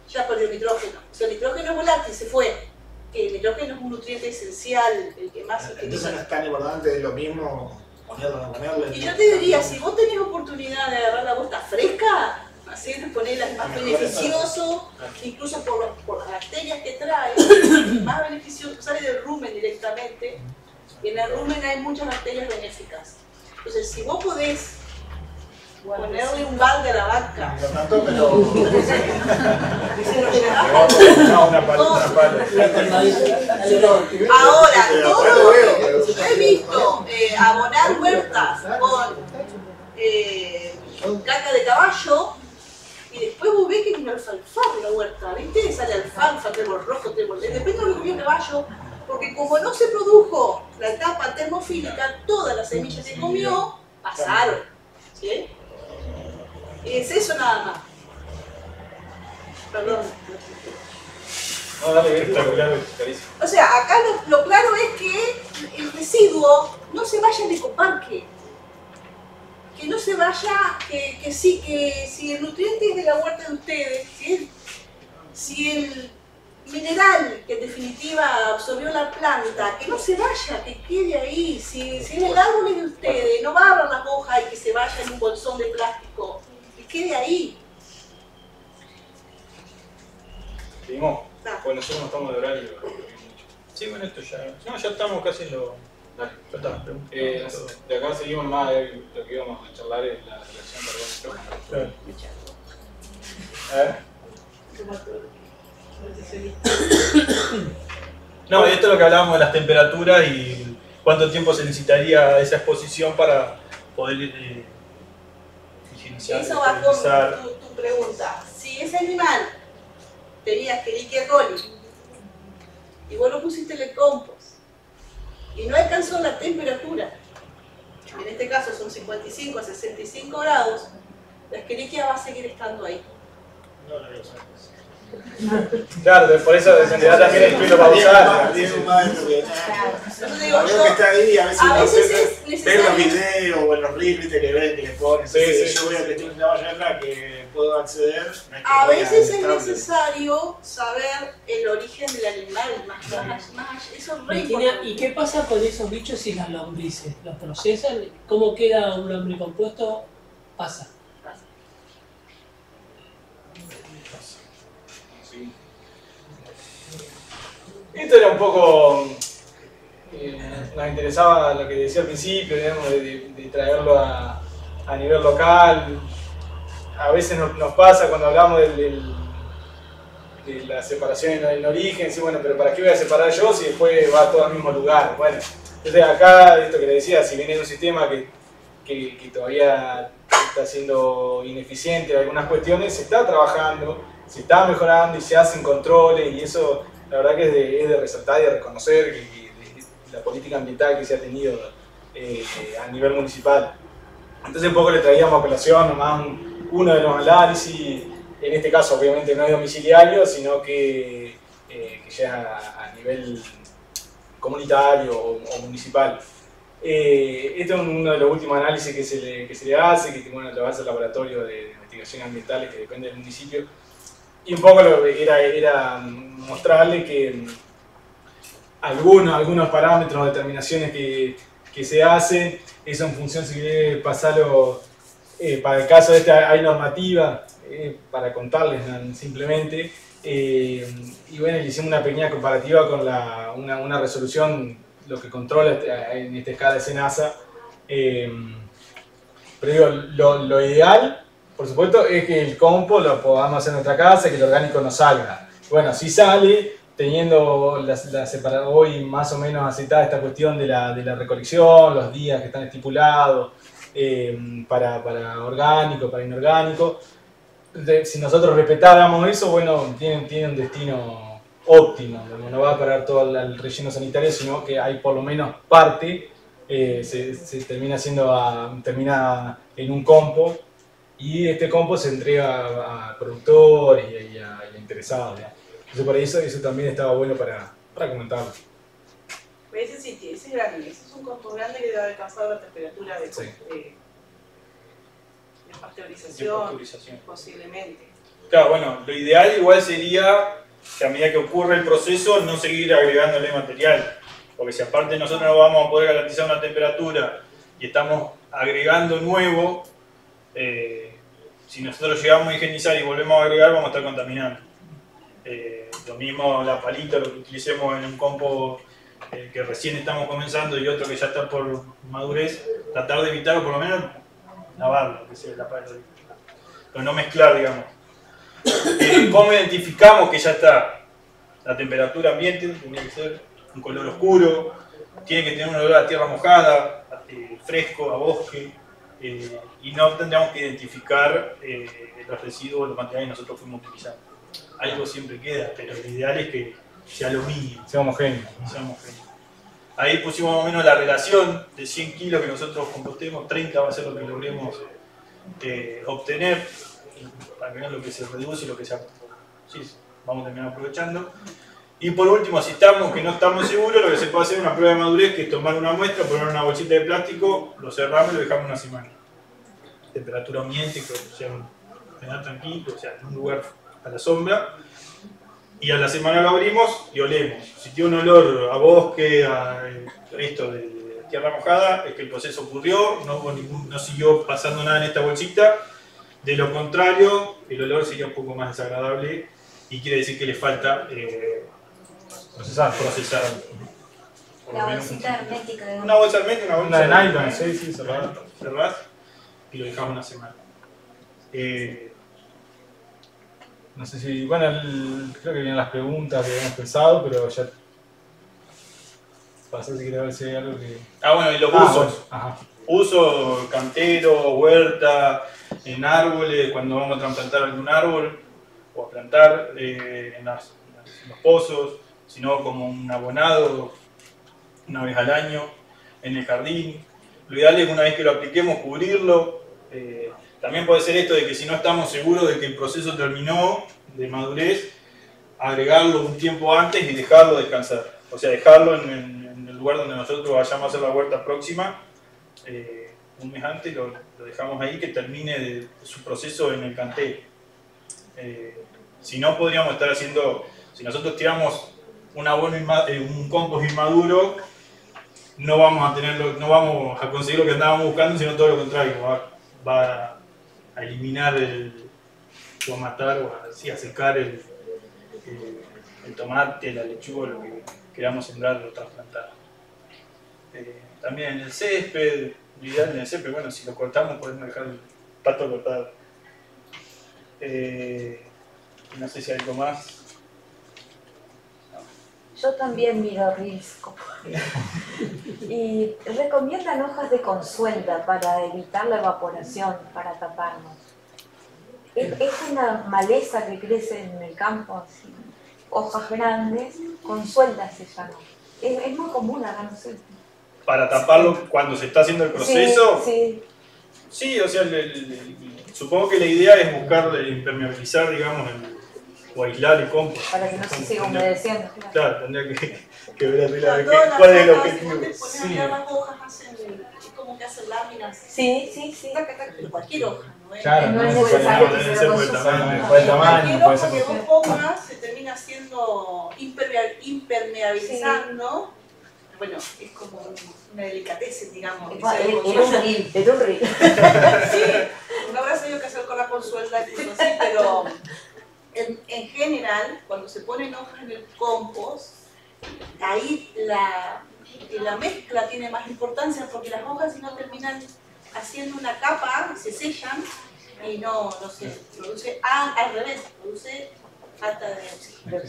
ya perdió el nitrógeno. O sea, el nitrógeno es volátil, se fue. El nitrógeno es un nutriente esencial, el que más se utiliza. Entonces no es tan importante, es lo mismo ponerlo o no ponerlo. Y yo te diría, si vos tenés oportunidad de agarrar la bosta fresca, así de ponerla es más beneficioso, incluso por las bacterias que trae, más beneficioso, sale del rumen directamente, y en el rumen hay muchas bacterias benéficas. Entonces, si vos podés ponerle un balde a la vaca. No tanto, pero... Una pala. Ahora, todo yo he visto abonar huertas con caca de caballo y después vos ves que es una alfalfa de la huerta, ¿viste? Sale alfalfa, trébol rojo, trébol... Depende de lo que comió el caballo, porque como no se produjo la etapa termofílica, todas las semillas que comió pasaron, ¿sí? Es eso nada más. Perdón. No, dale, espectacular, carísimo. O sea, acá lo claro es que el residuo no se vaya al ecoparque. Que no se vaya, que si el nutriente es de la huerta de ustedes, si el mineral que en definitiva absorbió la planta, que no se vaya, que quede ahí. Si el árbol es de ustedes, no barran las hojas y que se vaya en un bolsón de plástico, que quede ahí. ¿Seguimos? Pues nosotros no estamos de horario. Sí, bueno, esto ya... No, ya estamos casi en lo... Dale, ya está. De acá seguimos más, lo que íbamos a charlar es la relación carbón-nitrógeno. A ver. No, y esto es lo que hablábamos de las temperaturas y cuánto tiempo se necesitaría esa exposición para poder higienizar. Eso va con tu pregunta. Si ese animal tenía Escherichia coli y vos lo pusiste en el compost y no alcanzó la temperatura, en este caso son 55 a 65 grados, la Escherichia va a seguir estando ahí. no la voy a usar. Claro, por eso en realidad también el pelo para usar. Diego más de lo que digo, algo que está ahí, a veces a no veces sé, es ven necesario. los videos o en los reels, viste, que ven, que le ponen. Sí, sí. Yo veo que tiene una valla que puedo acceder. No es que A voy veces es buscarlo. necesario saber el origen del animal, eso es re Cristina, importante. ¿y qué pasa con esos bichos y las lombrices? ¿Los procesan? ¿Cómo queda un lombricompuesto? Pasa. Esto era un poco, nos interesaba lo que decía al principio, digamos, de traerlo a nivel local. A veces nos pasa cuando hablamos de la separación en origen, sí, bueno, pero ¿para qué voy a separar yo si después va todo al mismo lugar? Bueno, entonces acá, esto que le decía, si bien es un sistema que todavía está siendo ineficiente en algunas cuestiones, se está trabajando, se está mejorando y se hacen controles, y eso la verdad que es de resaltar y de reconocer la política ambiental que se ha tenido a nivel municipal. Entonces un poco le traíamos a colación nomás uno de los análisis, en este caso obviamente no es domiciliario, sino que ya a nivel comunitario o municipal. Este es uno de los últimos análisis que se le hace, que bueno, lo hace el laboratorio de investigaciones ambientales que depende del municipio. Y un poco era mostrarle que algunos parámetros, determinaciones que se hacen, eso en función si quiere pasarlo, para el caso de este hay normativa, para contarles simplemente, y bueno, le hicimos una pequeña comparativa con una resolución, lo que controla en esta escala de SENASA, pero digo, lo ideal, por supuesto, es que el compost lo podamos hacer en nuestra casa, que el orgánico no salga. Bueno, si sale, teniendo hoy más o menos aceptada esta cuestión de la recolección, los días que están estipulados para orgánico, para inorgánico. Si nosotros respetáramos eso, bueno, tiene un destino óptimo, no va a parar todo el relleno sanitario, sino que hay por lo menos parte, se termina en un compost, y este compost se entrega a productores y a interesados, ¿no? Entonces por eso también estaba bueno para comentarlo. Ese sí, ese es grande, ese es un compost grande que debe alcanzar la temperatura de pasteurización, posiblemente. Claro, bueno, lo ideal igual sería que a medida que ocurre el proceso no seguir agregándole material, porque si aparte nosotros no vamos a poder garantizar una temperatura y estamos agregando nuevo, si nosotros llegamos a higienizar y volvemos a agregar, vamos a estar contaminando. Lo mismo la palita, lo que utilicemos en un compost que recién estamos comenzando y otro que ya está por madurez, tratar de evitar o por lo menos lavarlo, que sea la palita, pero no mezclar, digamos. ¿Cómo identificamos que ya está? La temperatura ambiente tiene que ser un color oscuro, tiene que tener un olor a tierra mojada, fresco, a bosque, y no tendríamos que identificar los residuos, los materiales que nosotros fuimos utilizando. Algo siempre queda, pero lo ideal es que sea lo mínimo. Sea homogéneo. Ahí pusimos más o menos la relación de 100 kilos que nosotros compostemos, 30 va a ser lo que logremos obtener, al menos lo que se reduce y lo que se sí, vamos a terminar aprovechando. Y por último, si que no estamos seguros, lo que se puede hacer es una prueba de madurez, que es tomar una muestra, poner una bolsita de plástico, lo cerramos y lo dejamos una semana. Temperatura ambiente, que sea quedar tranquilo, o sea, en un lugar a la sombra. Y a la semana lo abrimos y olemos. Si tiene un olor a bosque, a esto de tierra mojada, es que el proceso ocurrió, no siguió pasando nada en esta bolsita. De lo contrario, el olor sería un poco más desagradable y quiere decir que le falta procesar. La bolsita hermética. Una bolsa hermética, una bolsa de nylon, sí, cerrás y lo dejamos una semana. No sé si, bueno, creo que vienen las preguntas que habíamos pensado, pero ya pasó si quería ver si hay algo que... Bueno, y los usos. Bueno, ajá. Uso cantero, huerta, en árboles, cuando vamos a trasplantar algún árbol, o a plantar en los pozos, sino como un abonado una vez al año, en el jardín. Lo ideal es que una vez que lo apliquemos, cubrirlo, También puede ser esto de que si no estamos seguros de que el proceso terminó de madurez, agregarlo un tiempo antes y dejarlo descansar. O sea, dejarlo en el lugar donde nosotros vayamos a hacer la huerta próxima, un mes antes lo dejamos ahí que termine de su proceso en el cantero. Si no, podríamos estar haciendo, si nosotros tiramos un abono un compost inmaduro, no vamos a conseguir lo que andábamos buscando, sino todo lo contrario, va a eliminar o a matar o a secar el tomate, la lechuga, lo que queramos sembrar o trasplantar. También en el césped, lo ideal en el césped, bueno, si lo cortamos podemos dejar el pasto cortado. No sé si hay algo más. Yo también miro reels y recomiendan hojas de consuelda para evitar la evaporación, para taparnos. Es una maleza que crece en el campo, así, hojas grandes, consuelda se llama. Es muy común acá, no sé. Para taparlo cuando se está haciendo el proceso. Sí, sí. O sea, supongo que la idea es buscar impermeabilizar, digamos, o aislar el compost. Para que no se siga humedeciendo. Claro, tendría que ver cuál es el objetivo. Sí. Las hojas hacen, es como que hacen láminas. Sí. Pero cualquier hoja, ¿no? Claro, no es necesario que sea por el tamaño. Por el tamaño, puede Cualquier ser hoja que vos pongas se termina haciendo impermeabilizando. Bueno, es como una delicatez, digamos. Era un reel. Sí, no habrá sabido qué hacer con la consuelda, cosas así, pero en general, cuando se ponen hojas en el compost, ahí la mezcla tiene más importancia porque las hojas si no terminan haciendo una capa, se sellan y no se produce, al revés, produce falta de oxígeno.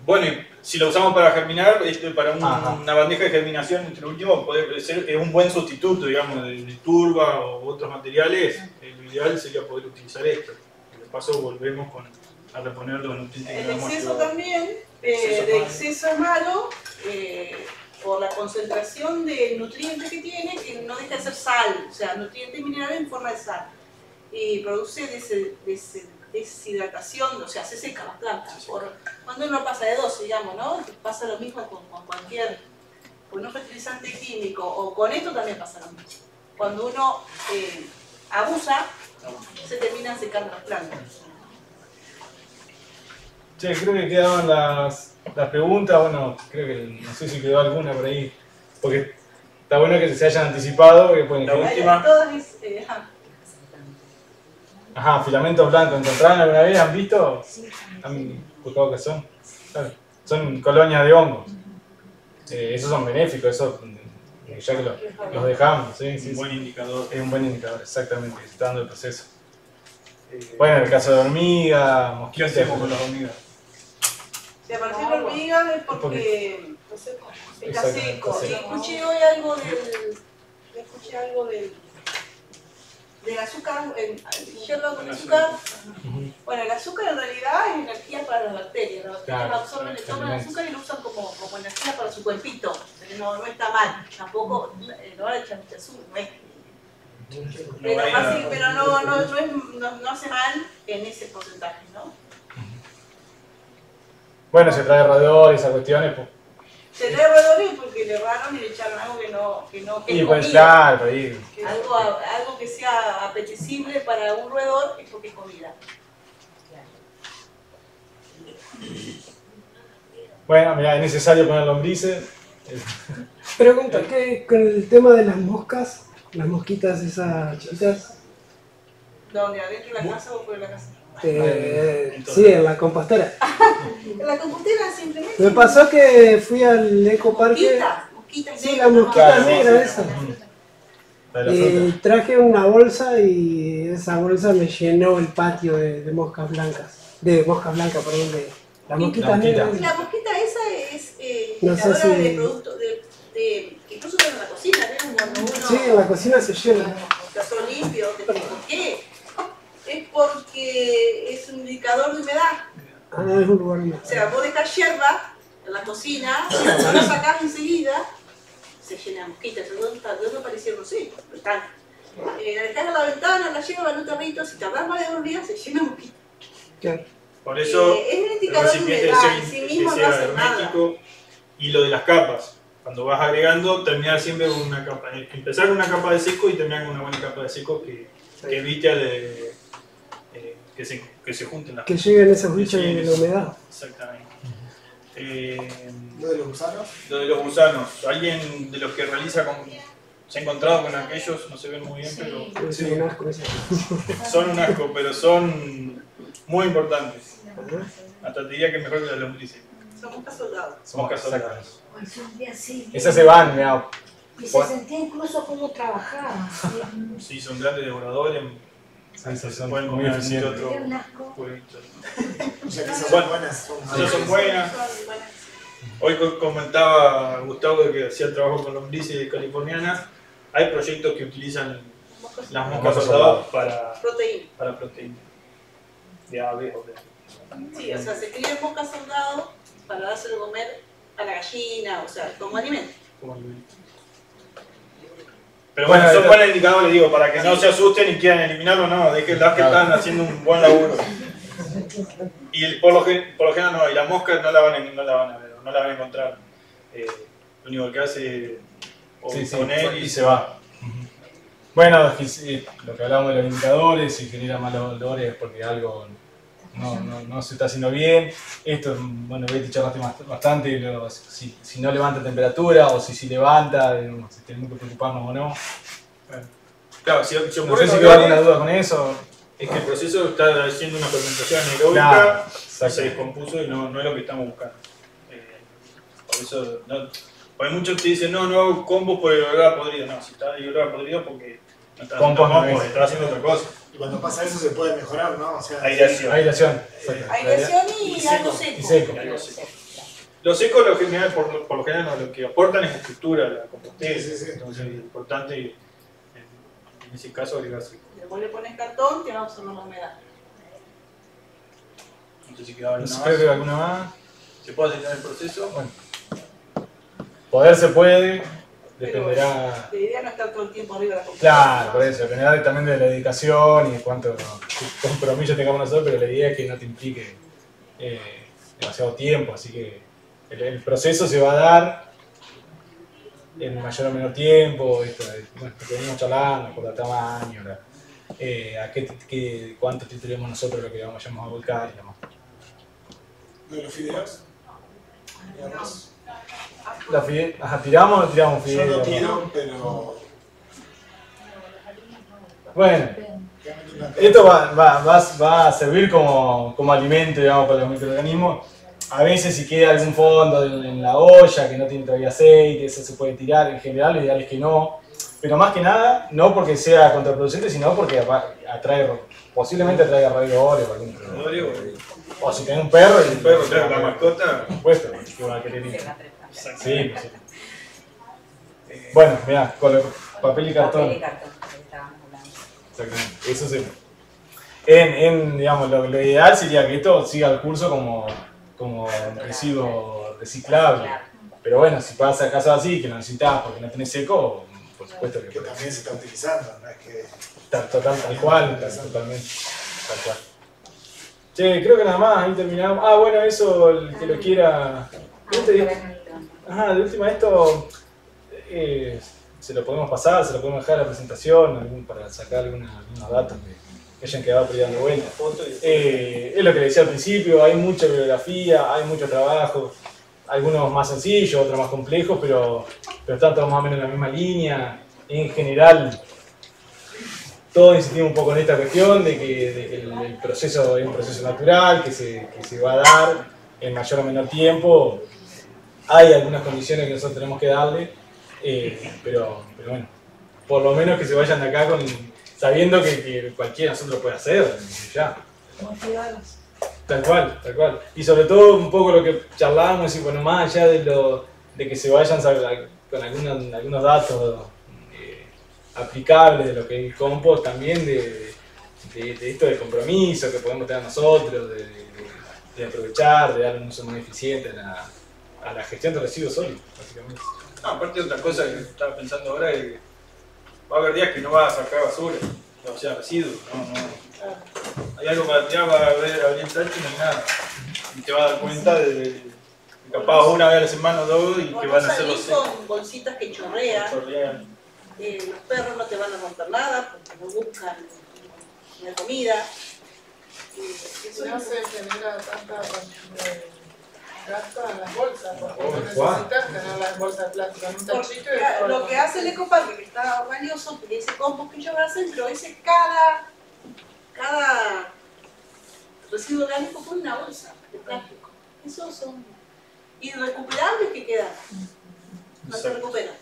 Bueno, y si lo usamos para germinar, para una bandeja de germinación, entre último, puede ser que es un buen sustituto, digamos, de turba o otros materiales. Lo ideal sería poder utilizar esto. De paso volvemos a reponer los nutrientes que El hemos exceso llevado. también, de exceso es malo por la concentración de nutrientes que tiene, que no deja de ser sal, o sea, nutrientes minerales en forma de sal. Y produce deshidratación, o sea, se seca las plantas. Cuando uno pasa de dosis, digamos, ¿no? Pasa lo mismo con cualquier, con un fertilizante químico, o con esto también pasa lo mismo. Cuando uno abusa, se terminan secando las plantas. Che, creo que quedaban las preguntas, bueno, creo que no sé si quedó alguna por ahí, porque está bueno que se hayan anticipado, que pueden La última. Ajá, filamentos blancos, ¿encontraron alguna vez? ¿Han visto? ¿Han buscado qué son? Claro. Son colonias de hongos. Esos son benéficos, eso ya que los dejamos. ¿Sí? Un buen indicador. Es un buen indicador, exactamente, está dando el proceso. Bueno, en el caso de hormigas, mosquitos. ¿Qué hacemos con las hormigas? Si apareció la hormiga es porque no sé, está seco. Y escuché hoy algo del azúcar, hierro con azúcar. Bueno, el azúcar en realidad es energía para las bacterias. Las bacterias absorben, le toman el azúcar y lo usan como energía para su cuerpito. No está mal, tampoco no le echan mucho azúcar, no es. Pero no hace mal en ese porcentaje, ¿no? Bueno, se trae roedores, esas cuestiones. Pues. Se trae roedores porque le erraron y le echaron algo que y pues claro, ahí. Algo que sea apetecible para un roedor es porque es comida. Bueno, mira, es necesario poner lombrices. Pregunta, ¿qué con el tema de las moscas? Las mosquitas esas chiquitas. ¿Dónde? ¿Adentro de la casa o fuera de la casa? Sí, en la compostera. En la compostera simplemente. Me pasó que fui al ecoparque. Mosquitas Sí, las mosquitas negras esas. Y traje una bolsa y esa bolsa me llenó el patio de moscas blancas. De moscas blancas, perdón, de las mosquitas negras. La mosquita esa es no sé generadora si... de productos, incluso en la cocina, ¿no? Cuando uno... Sí, en la cocina se llena. Caso limpio, ¿por qué? Es porque es un indicador de humedad. Ah, es un lugar. O sea, vos dejás hierba en la cocina, si no la sacás enseguida, se llena de mosquitas. ¿De dónde aparecieron? No sé, pero están. La dejás en la ventana, la llevan un territo, si tardás más de 2 días se llena de mosquitas. Claro. Por eso Es un el indicador de recipiente humedad, debe en sí ser mismo que no sea hace nada. hermético. Y lo de las capas, cuando vas agregando, terminar siempre con una capa. Empezar con una capa de seco y terminar con una buena capa de seco que evite que se junten las Que lleguen esos bichos de la humedad. Exactamente. ¿Lo de los gusanos? Lo de los gusanos. Alguien de los que realiza se ha encontrado con aquellos, no se ven muy bien, pero Sí, un asco ese. son un asco, pero son muy importantes. Hasta te diría que mejor que las lombrices. Son moscas soldados. Moscas soldadas. Ay, sentía así. Esas se van, mirá. Y se sentía incluso cómo trabajaba. Sí, son grandes devoradores. Son pueden muy comer así eficientes. otro. Era un asco. O sea que son buenas. Esas son buenas. Hoy comentaba Gustavo de que hacía el trabajo con lombrices californianas. Hay proyectos que utilizan las moscas soldadas para proteína. De ave o de... Sí, o sea, se crían moscas soldados para dárselo a comer a la gallina, o sea, como alimento. Pero bueno, son buenos indicadores, digo, para que no se asusten y quieran eliminarlo, no, déjenlas que están haciendo un buen laburo. Y por lo general no, y la mosca no la van a ver, no la van a encontrar. Lo único que hace es poner y se va. Bueno, lo que hablábamos de los indicadores, si genera malos olores porque algo no se está haciendo bien. Esto, bueno, Betty charlaste bastante, si no levanta temperatura o si levanta, si tenemos que preocuparnos o no. Bueno, claro, si no sé si quedó alguna duda con eso. Es que el proceso está haciendo una fermentación anaeróbica, se descompuso y no es lo que estamos buscando. Por eso, porque muchos te dicen, no hago compost por el olor a podrido. No, si está el olor a podrido porque no está haciendo compost, está haciendo otra cosa. Y cuando pasa eso se puede mejorar, ¿no? O sea, aireación. Aireación y algo seco. Lo seco, por lo general, lo que aportan es estructura a la compostera. Entonces es importante en ese caso agregar seco. Después le pones cartón que va a absorber la humedad. No sé si quedaba alguna más. ¿Se puede acelerar el proceso? Bueno. Poder se puede, dependerá. La idea no estar todo el tiempo arriba de la computadora. Claro, por eso, dependerá también de la dedicación y cuánto compromiso tengamos nosotros, pero la idea es que no te implique demasiado tiempo, así que el proceso se va a dar en mayor o menor tiempo, bueno, lo que venimos charlando, por el tamaño, cuánto titulemos nosotros lo que vayamos a volcar y demás. ¿De los fideos? Digamos. ¿Tiramos o no tiramos fideos? Yo no tiro, pero... Bueno, esto va a servir como alimento, digamos, para los microorganismos. A veces si queda algún fondo en la olla que no tiene todavía aceite, eso se puede tirar. En general lo ideal es que no. Pero más que nada, no porque sea contraproducente, sino porque posiblemente atraiga raidores o algún problema. O si tenés un perro y un perro, claro, la mascota. Por supuesto, que va a querer ir. Sí. Bueno, mirá, con papel y cartón. Papel y cartón, estábamos hablando. Exactamente, eso se... digamos, lo ideal sería que esto siga el curso como residuo reciclable. Pero bueno, si pasa caso así, que lo necesitas porque no tenés seco, por supuesto que también se está utilizando, no es que... Tal cual. Che, creo que nada más, ahí terminamos. Ah, bueno, eso, el que lo quiera... de última esto... se lo podemos pasar, se lo podemos dejar a la presentación, para sacar algunos datos que hayan quedado por ahí dando vuelta. Es lo que le decía al principio, hay mucha bibliografía, hay mucho trabajo, algunos más sencillos, otros más complejos, pero están todos más o menos en la misma línea. En general, todos insistimos un poco en esta cuestión de que el proceso es un proceso natural, que se va a dar en mayor o menor tiempo. Hay algunas condiciones que nosotros tenemos que darle, pero bueno, por lo menos que se vayan de acá sabiendo que cualquiera de nosotros lo puede hacer, ya. Tal cual. Y sobre todo un poco lo que charlábamos, y bueno, más allá de que se vayan con algunos datos aplicables de lo que es el compost, también de esto del compromiso que podemos tener nosotros, de aprovechar, de darle un uso muy eficiente a la gestión de residuos sólidos, básicamente. No, aparte de otra cosa que estaba pensando ahora es que va a haber días que no vas a sacar basura, o sea, residuos, no. Hay algo para tirar, va a abrir el tacho y no hay nada. Y te vas a dar cuenta de capaz una vez a la semana o dos y que van a hacer los con bolsitas que chorrean. Los perros no te van a romper nada porque no buscan la comida. Eso no se genera tanta gasto en las bolsas, porque no necesitas tener las bolsas de plástico en un tachito. Lo que hace el ecoparque, que está valioso, que ese compost que ellos hacen, pero ese cada residuo orgánico pone una bolsa de plástico. Esos son irrecuperables que quedan. No se recuperan.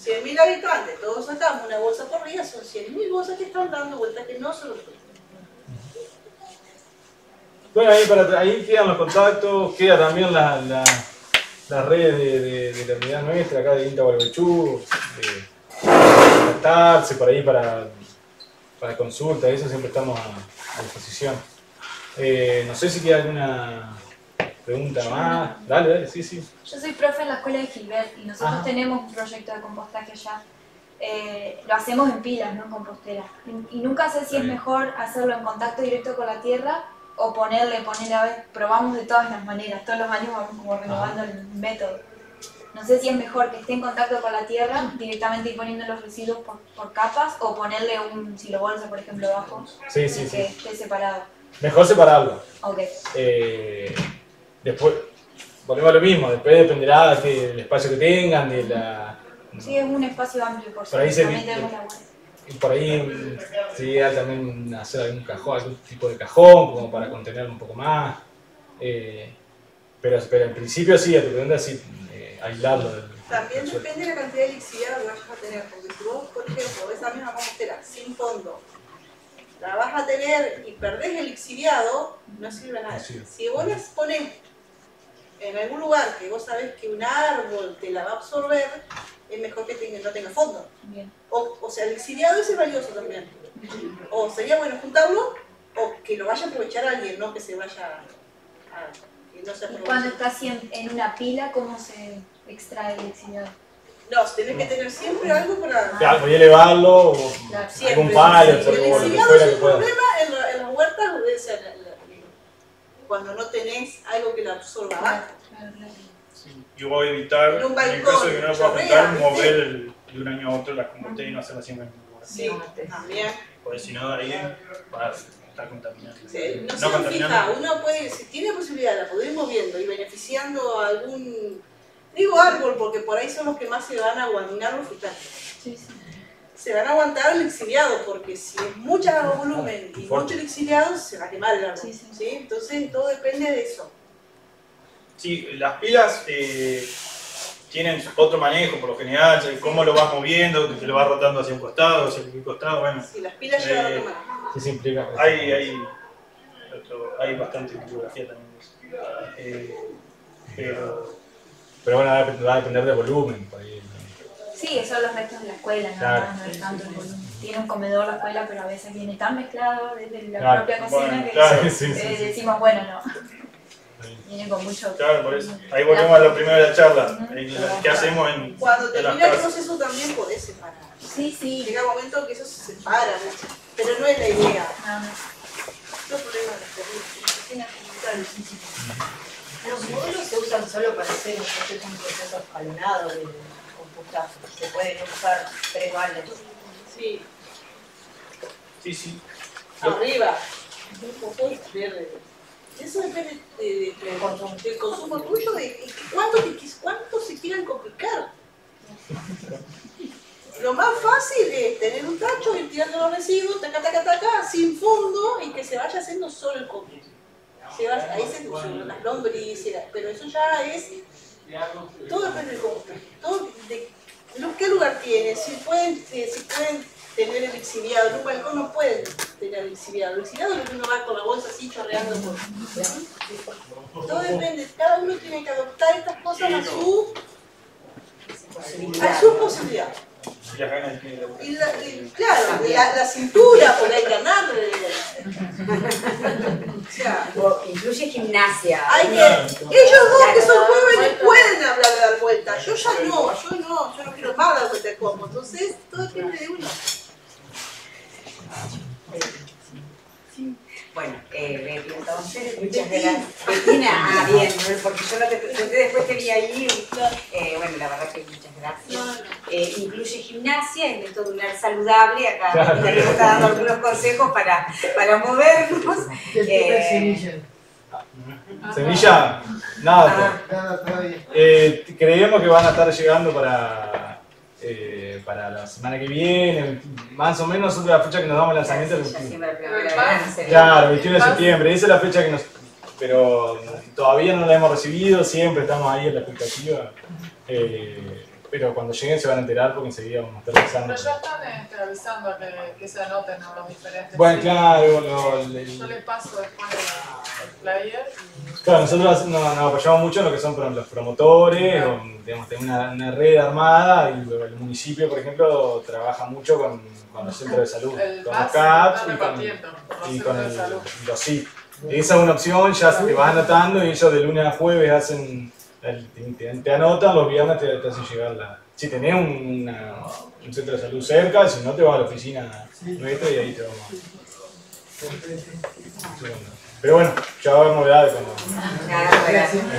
100.000 habitantes, todos sacamos una bolsa por día, son 100.000 bolsas que están dando vueltas que no se lo pueden. Bueno, ahí quedan los contactos, queda también las redes de la unidad nuestra, acá de INTA Gualeguaychú, contactarse por ahí para consulta, eso siempre estamos a disposición. No sé si queda alguna pregunta más. Dale, sí. Yo soy profe en la escuela de Gilbert y nosotros tenemos un proyecto de compostaje allá. Lo hacemos en pilas, no en compostera. Y nunca sé si es mejor hacerlo en contacto directo con la tierra o ponerle a ver, probamos de todas las maneras, todos los años vamos como renovando el método. No sé si es mejor que esté en contacto con la tierra, directamente ir poniendo los residuos por capas, o ponerle un silobolsa, por ejemplo, abajo, que esté separado. Mejor separarlo. Ok. Después, volvemos a lo mismo, después dependerá del espacio que tengan, de la... Sí, es un espacio amplio, por ahí también tenemos la buena. Y por ahí sería también hacer algún cajón, algún tipo de cajón, como para contenerlo un poco más. Pero en principio sí, a tu pregunta sí, aislarlo. También depende de la cantidad de lixiviado que vayas a tener, porque si vos, por ejemplo, esa misma compostera sin fondo, la vas a tener y perdés el lixiviado, no sirve nada. Si vos las ponés en algún lugar que vos sabés que un árbol te la va a absorber, es mejor que no tenga fondo. Bien. O sea, el lixiviado ese es valioso también. O sería bueno juntarlo, o que lo vaya a aprovechar alguien, no que se vaya a... Que no se ¿Y cuando estás en una pila, cómo se extrae el lixiviado? No, tenés que tener siempre algo para... Claro, podía elevarlo, o algún palo, el lixiviado es un problema en las huertas, cuando no tenés algo que la absorba abajo. Yo voy a evitar, en el caso de que no lo pueda juntar, mover de un año a otro la compostera y no hacerla siempre en el mismo lugar. Sí, también. Porque si no, ahí va a estar contaminando. Sí, no se fija, uno puede, si tiene posibilidad, la puede ir moviendo y beneficiando a algún, digo árbol, porque por ahí son los que más se van a aguantar los fijales. Sí, sí. Se van a aguantar el lixiviado, porque si es mucho volumen y mucho lixiviado, se va a quemar el árbol. ¿Sí? Entonces todo depende de eso. Sí, las pilas tienen otro manejo por lo general, cómo lo vas moviendo, que te lo vas rotando hacia un costado, hacia el costado, bueno. Sí, las pilas llevan otro manejo. Sí, se implica. Hay bastante bibliografía también de eso. Pero bueno, va a depender del volumen. Por ahí. Sí, son los restos de la escuela, nada más, no es tanto el volumen. Tiene un comedor la escuela, pero a veces viene tan mezclado desde la propia cocina que decimos, bueno, no. Viene con mucho... Claro, por eso. Ahí volvemos a lo primero de la charla. ¿Qué hacemos en Cuando en las termina el casas? proceso también podés separar. Sí. Llega un momento que eso se separa, pero no es la idea. Los problemas de las cocinas. Los módulos se usan solo para hacer un proceso escalonado de compostaje. Se pueden usar 3 baldes. Sí. Sí. Arriba. Un poco verde. Eso depende del consumo tuyo, de cuánto se quieran complicar. Lo más fácil es tener un tacho, ir tirando los residuos, taca, sin fondo, y que se vaya haciendo solo el compost. Ahí se usan las lombrices, pero eso ya es... Todo depende del compost. Todo de qué lugar tiene, si pueden tener el lixiviado. En un balcón no pueden tener el lixiviado. El lixiviado es lo que uno va con la bolsa así chorreando por... Todo depende, cada uno tiene que adoptar estas cosas a su posibilidad. Claro, la cintura, por ahí ganar. O sea, incluye gimnasia. Ellos dos que son jóvenes pueden hablar de dar vueltas. años. Yo no quiero más dar cuenta de cómo. Entonces, todo depende de uno. Bueno, entonces, muchas gracias. Bettina, bien, porque yo no te presenté, después te vi ahí. Bueno, la verdad que muchas gracias. Incluye gimnasia, el método lunar saludable. Acá Bettina nos está dando algunos consejos para movernos. Semilla, nada. Creemos que van a estar llegando para la semana que viene, más o menos sobre la fecha que nos damos el lanzamiento. Claro, 21 de septiembre, esa es la fecha que nos... Pero todavía no la hemos recibido, siempre estamos ahí en la expectativa. Pero cuando lleguen se van a enterar porque enseguida vamos a estar avisando. Pero ya están avisando a que se anoten a los diferentes. Bueno, claro. Yo les paso después el flyer. Claro, nosotros nos apoyamos mucho en lo que son los promotores, digamos, tenemos una red armada y el municipio, por ejemplo, trabaja mucho con los centros de salud, con los CAPS y con los CIP. Esa es una opción, ya se te vas anotando y ellos de lunes a jueves hacen, te anotan, los viernes te hacen llegar si tenés un centro de salud cerca, si no te vas a la oficina nuestra y ahí te vamos Pero bueno, ya va a haber novedades cuando...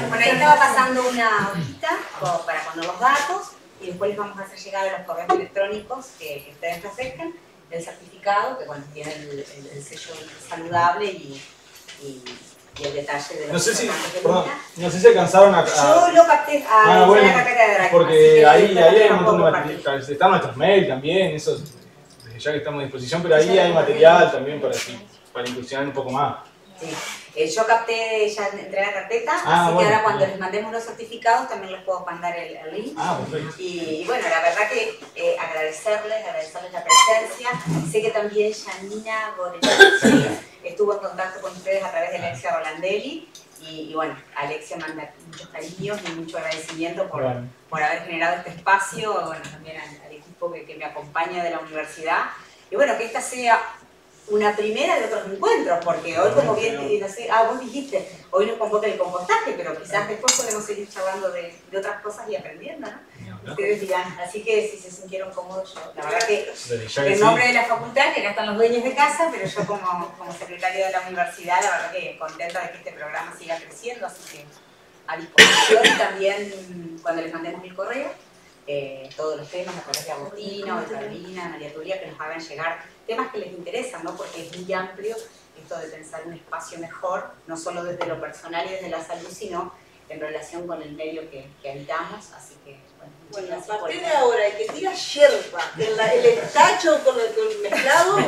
Bueno, ahí estaba pasando una hojita para poner los datos y después les vamos a hacer llegar a los correos electrónicos que ustedes refrescan, el certificado, que bueno, tiene el sello saludable y el detalle de los no sé si alcanzaron a... Yo lo capté bueno, la cátedra, porque ahí hay un montón de material, están nuestros mails también, eso desde ya que estamos a disposición, pero ahí hay material también para incursionar un poco más. Sí. Yo capté, ya entré a la carpeta, así que ahora cuando les mandemos los certificados también les puedo mandar el link. Y bueno, la verdad que agradecerles la presencia. Sé que también Janina Goretti estuvo en contacto con ustedes a través de Alexia Rolandelli. Y bueno, Alexia manda muchos cariños y mucho agradecimiento por haber generado este espacio, bueno, también al equipo que me acompaña de la universidad. Y bueno, que esta sea una primera de otros encuentros, porque hoy como bien, no sé, vos dijiste, hoy nos convoca el compostaje, pero quizás después podemos seguir charlando de otras cosas y aprendiendo, ¿no? Ustedes dirán, así que si se sintieron cómodos, yo, la verdad que en nombre de la facultad, que acá están los dueños de casa, pero yo como secretaria de la universidad, la verdad que contenta de que este programa siga creciendo, así que a disposición también cuando les mandemos el correo, todos los temas a través de Agostino, de Carolina, María Tulia, que nos hagan llegar temas que les interesan, ¿no? Porque es muy amplio esto de pensar un espacio mejor, no solo desde lo personal y desde la salud, sino en relación con el medio que habitamos, así que bueno, a partir de ahora, el que tira yerba, el tacho con el mezclado, no,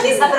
es a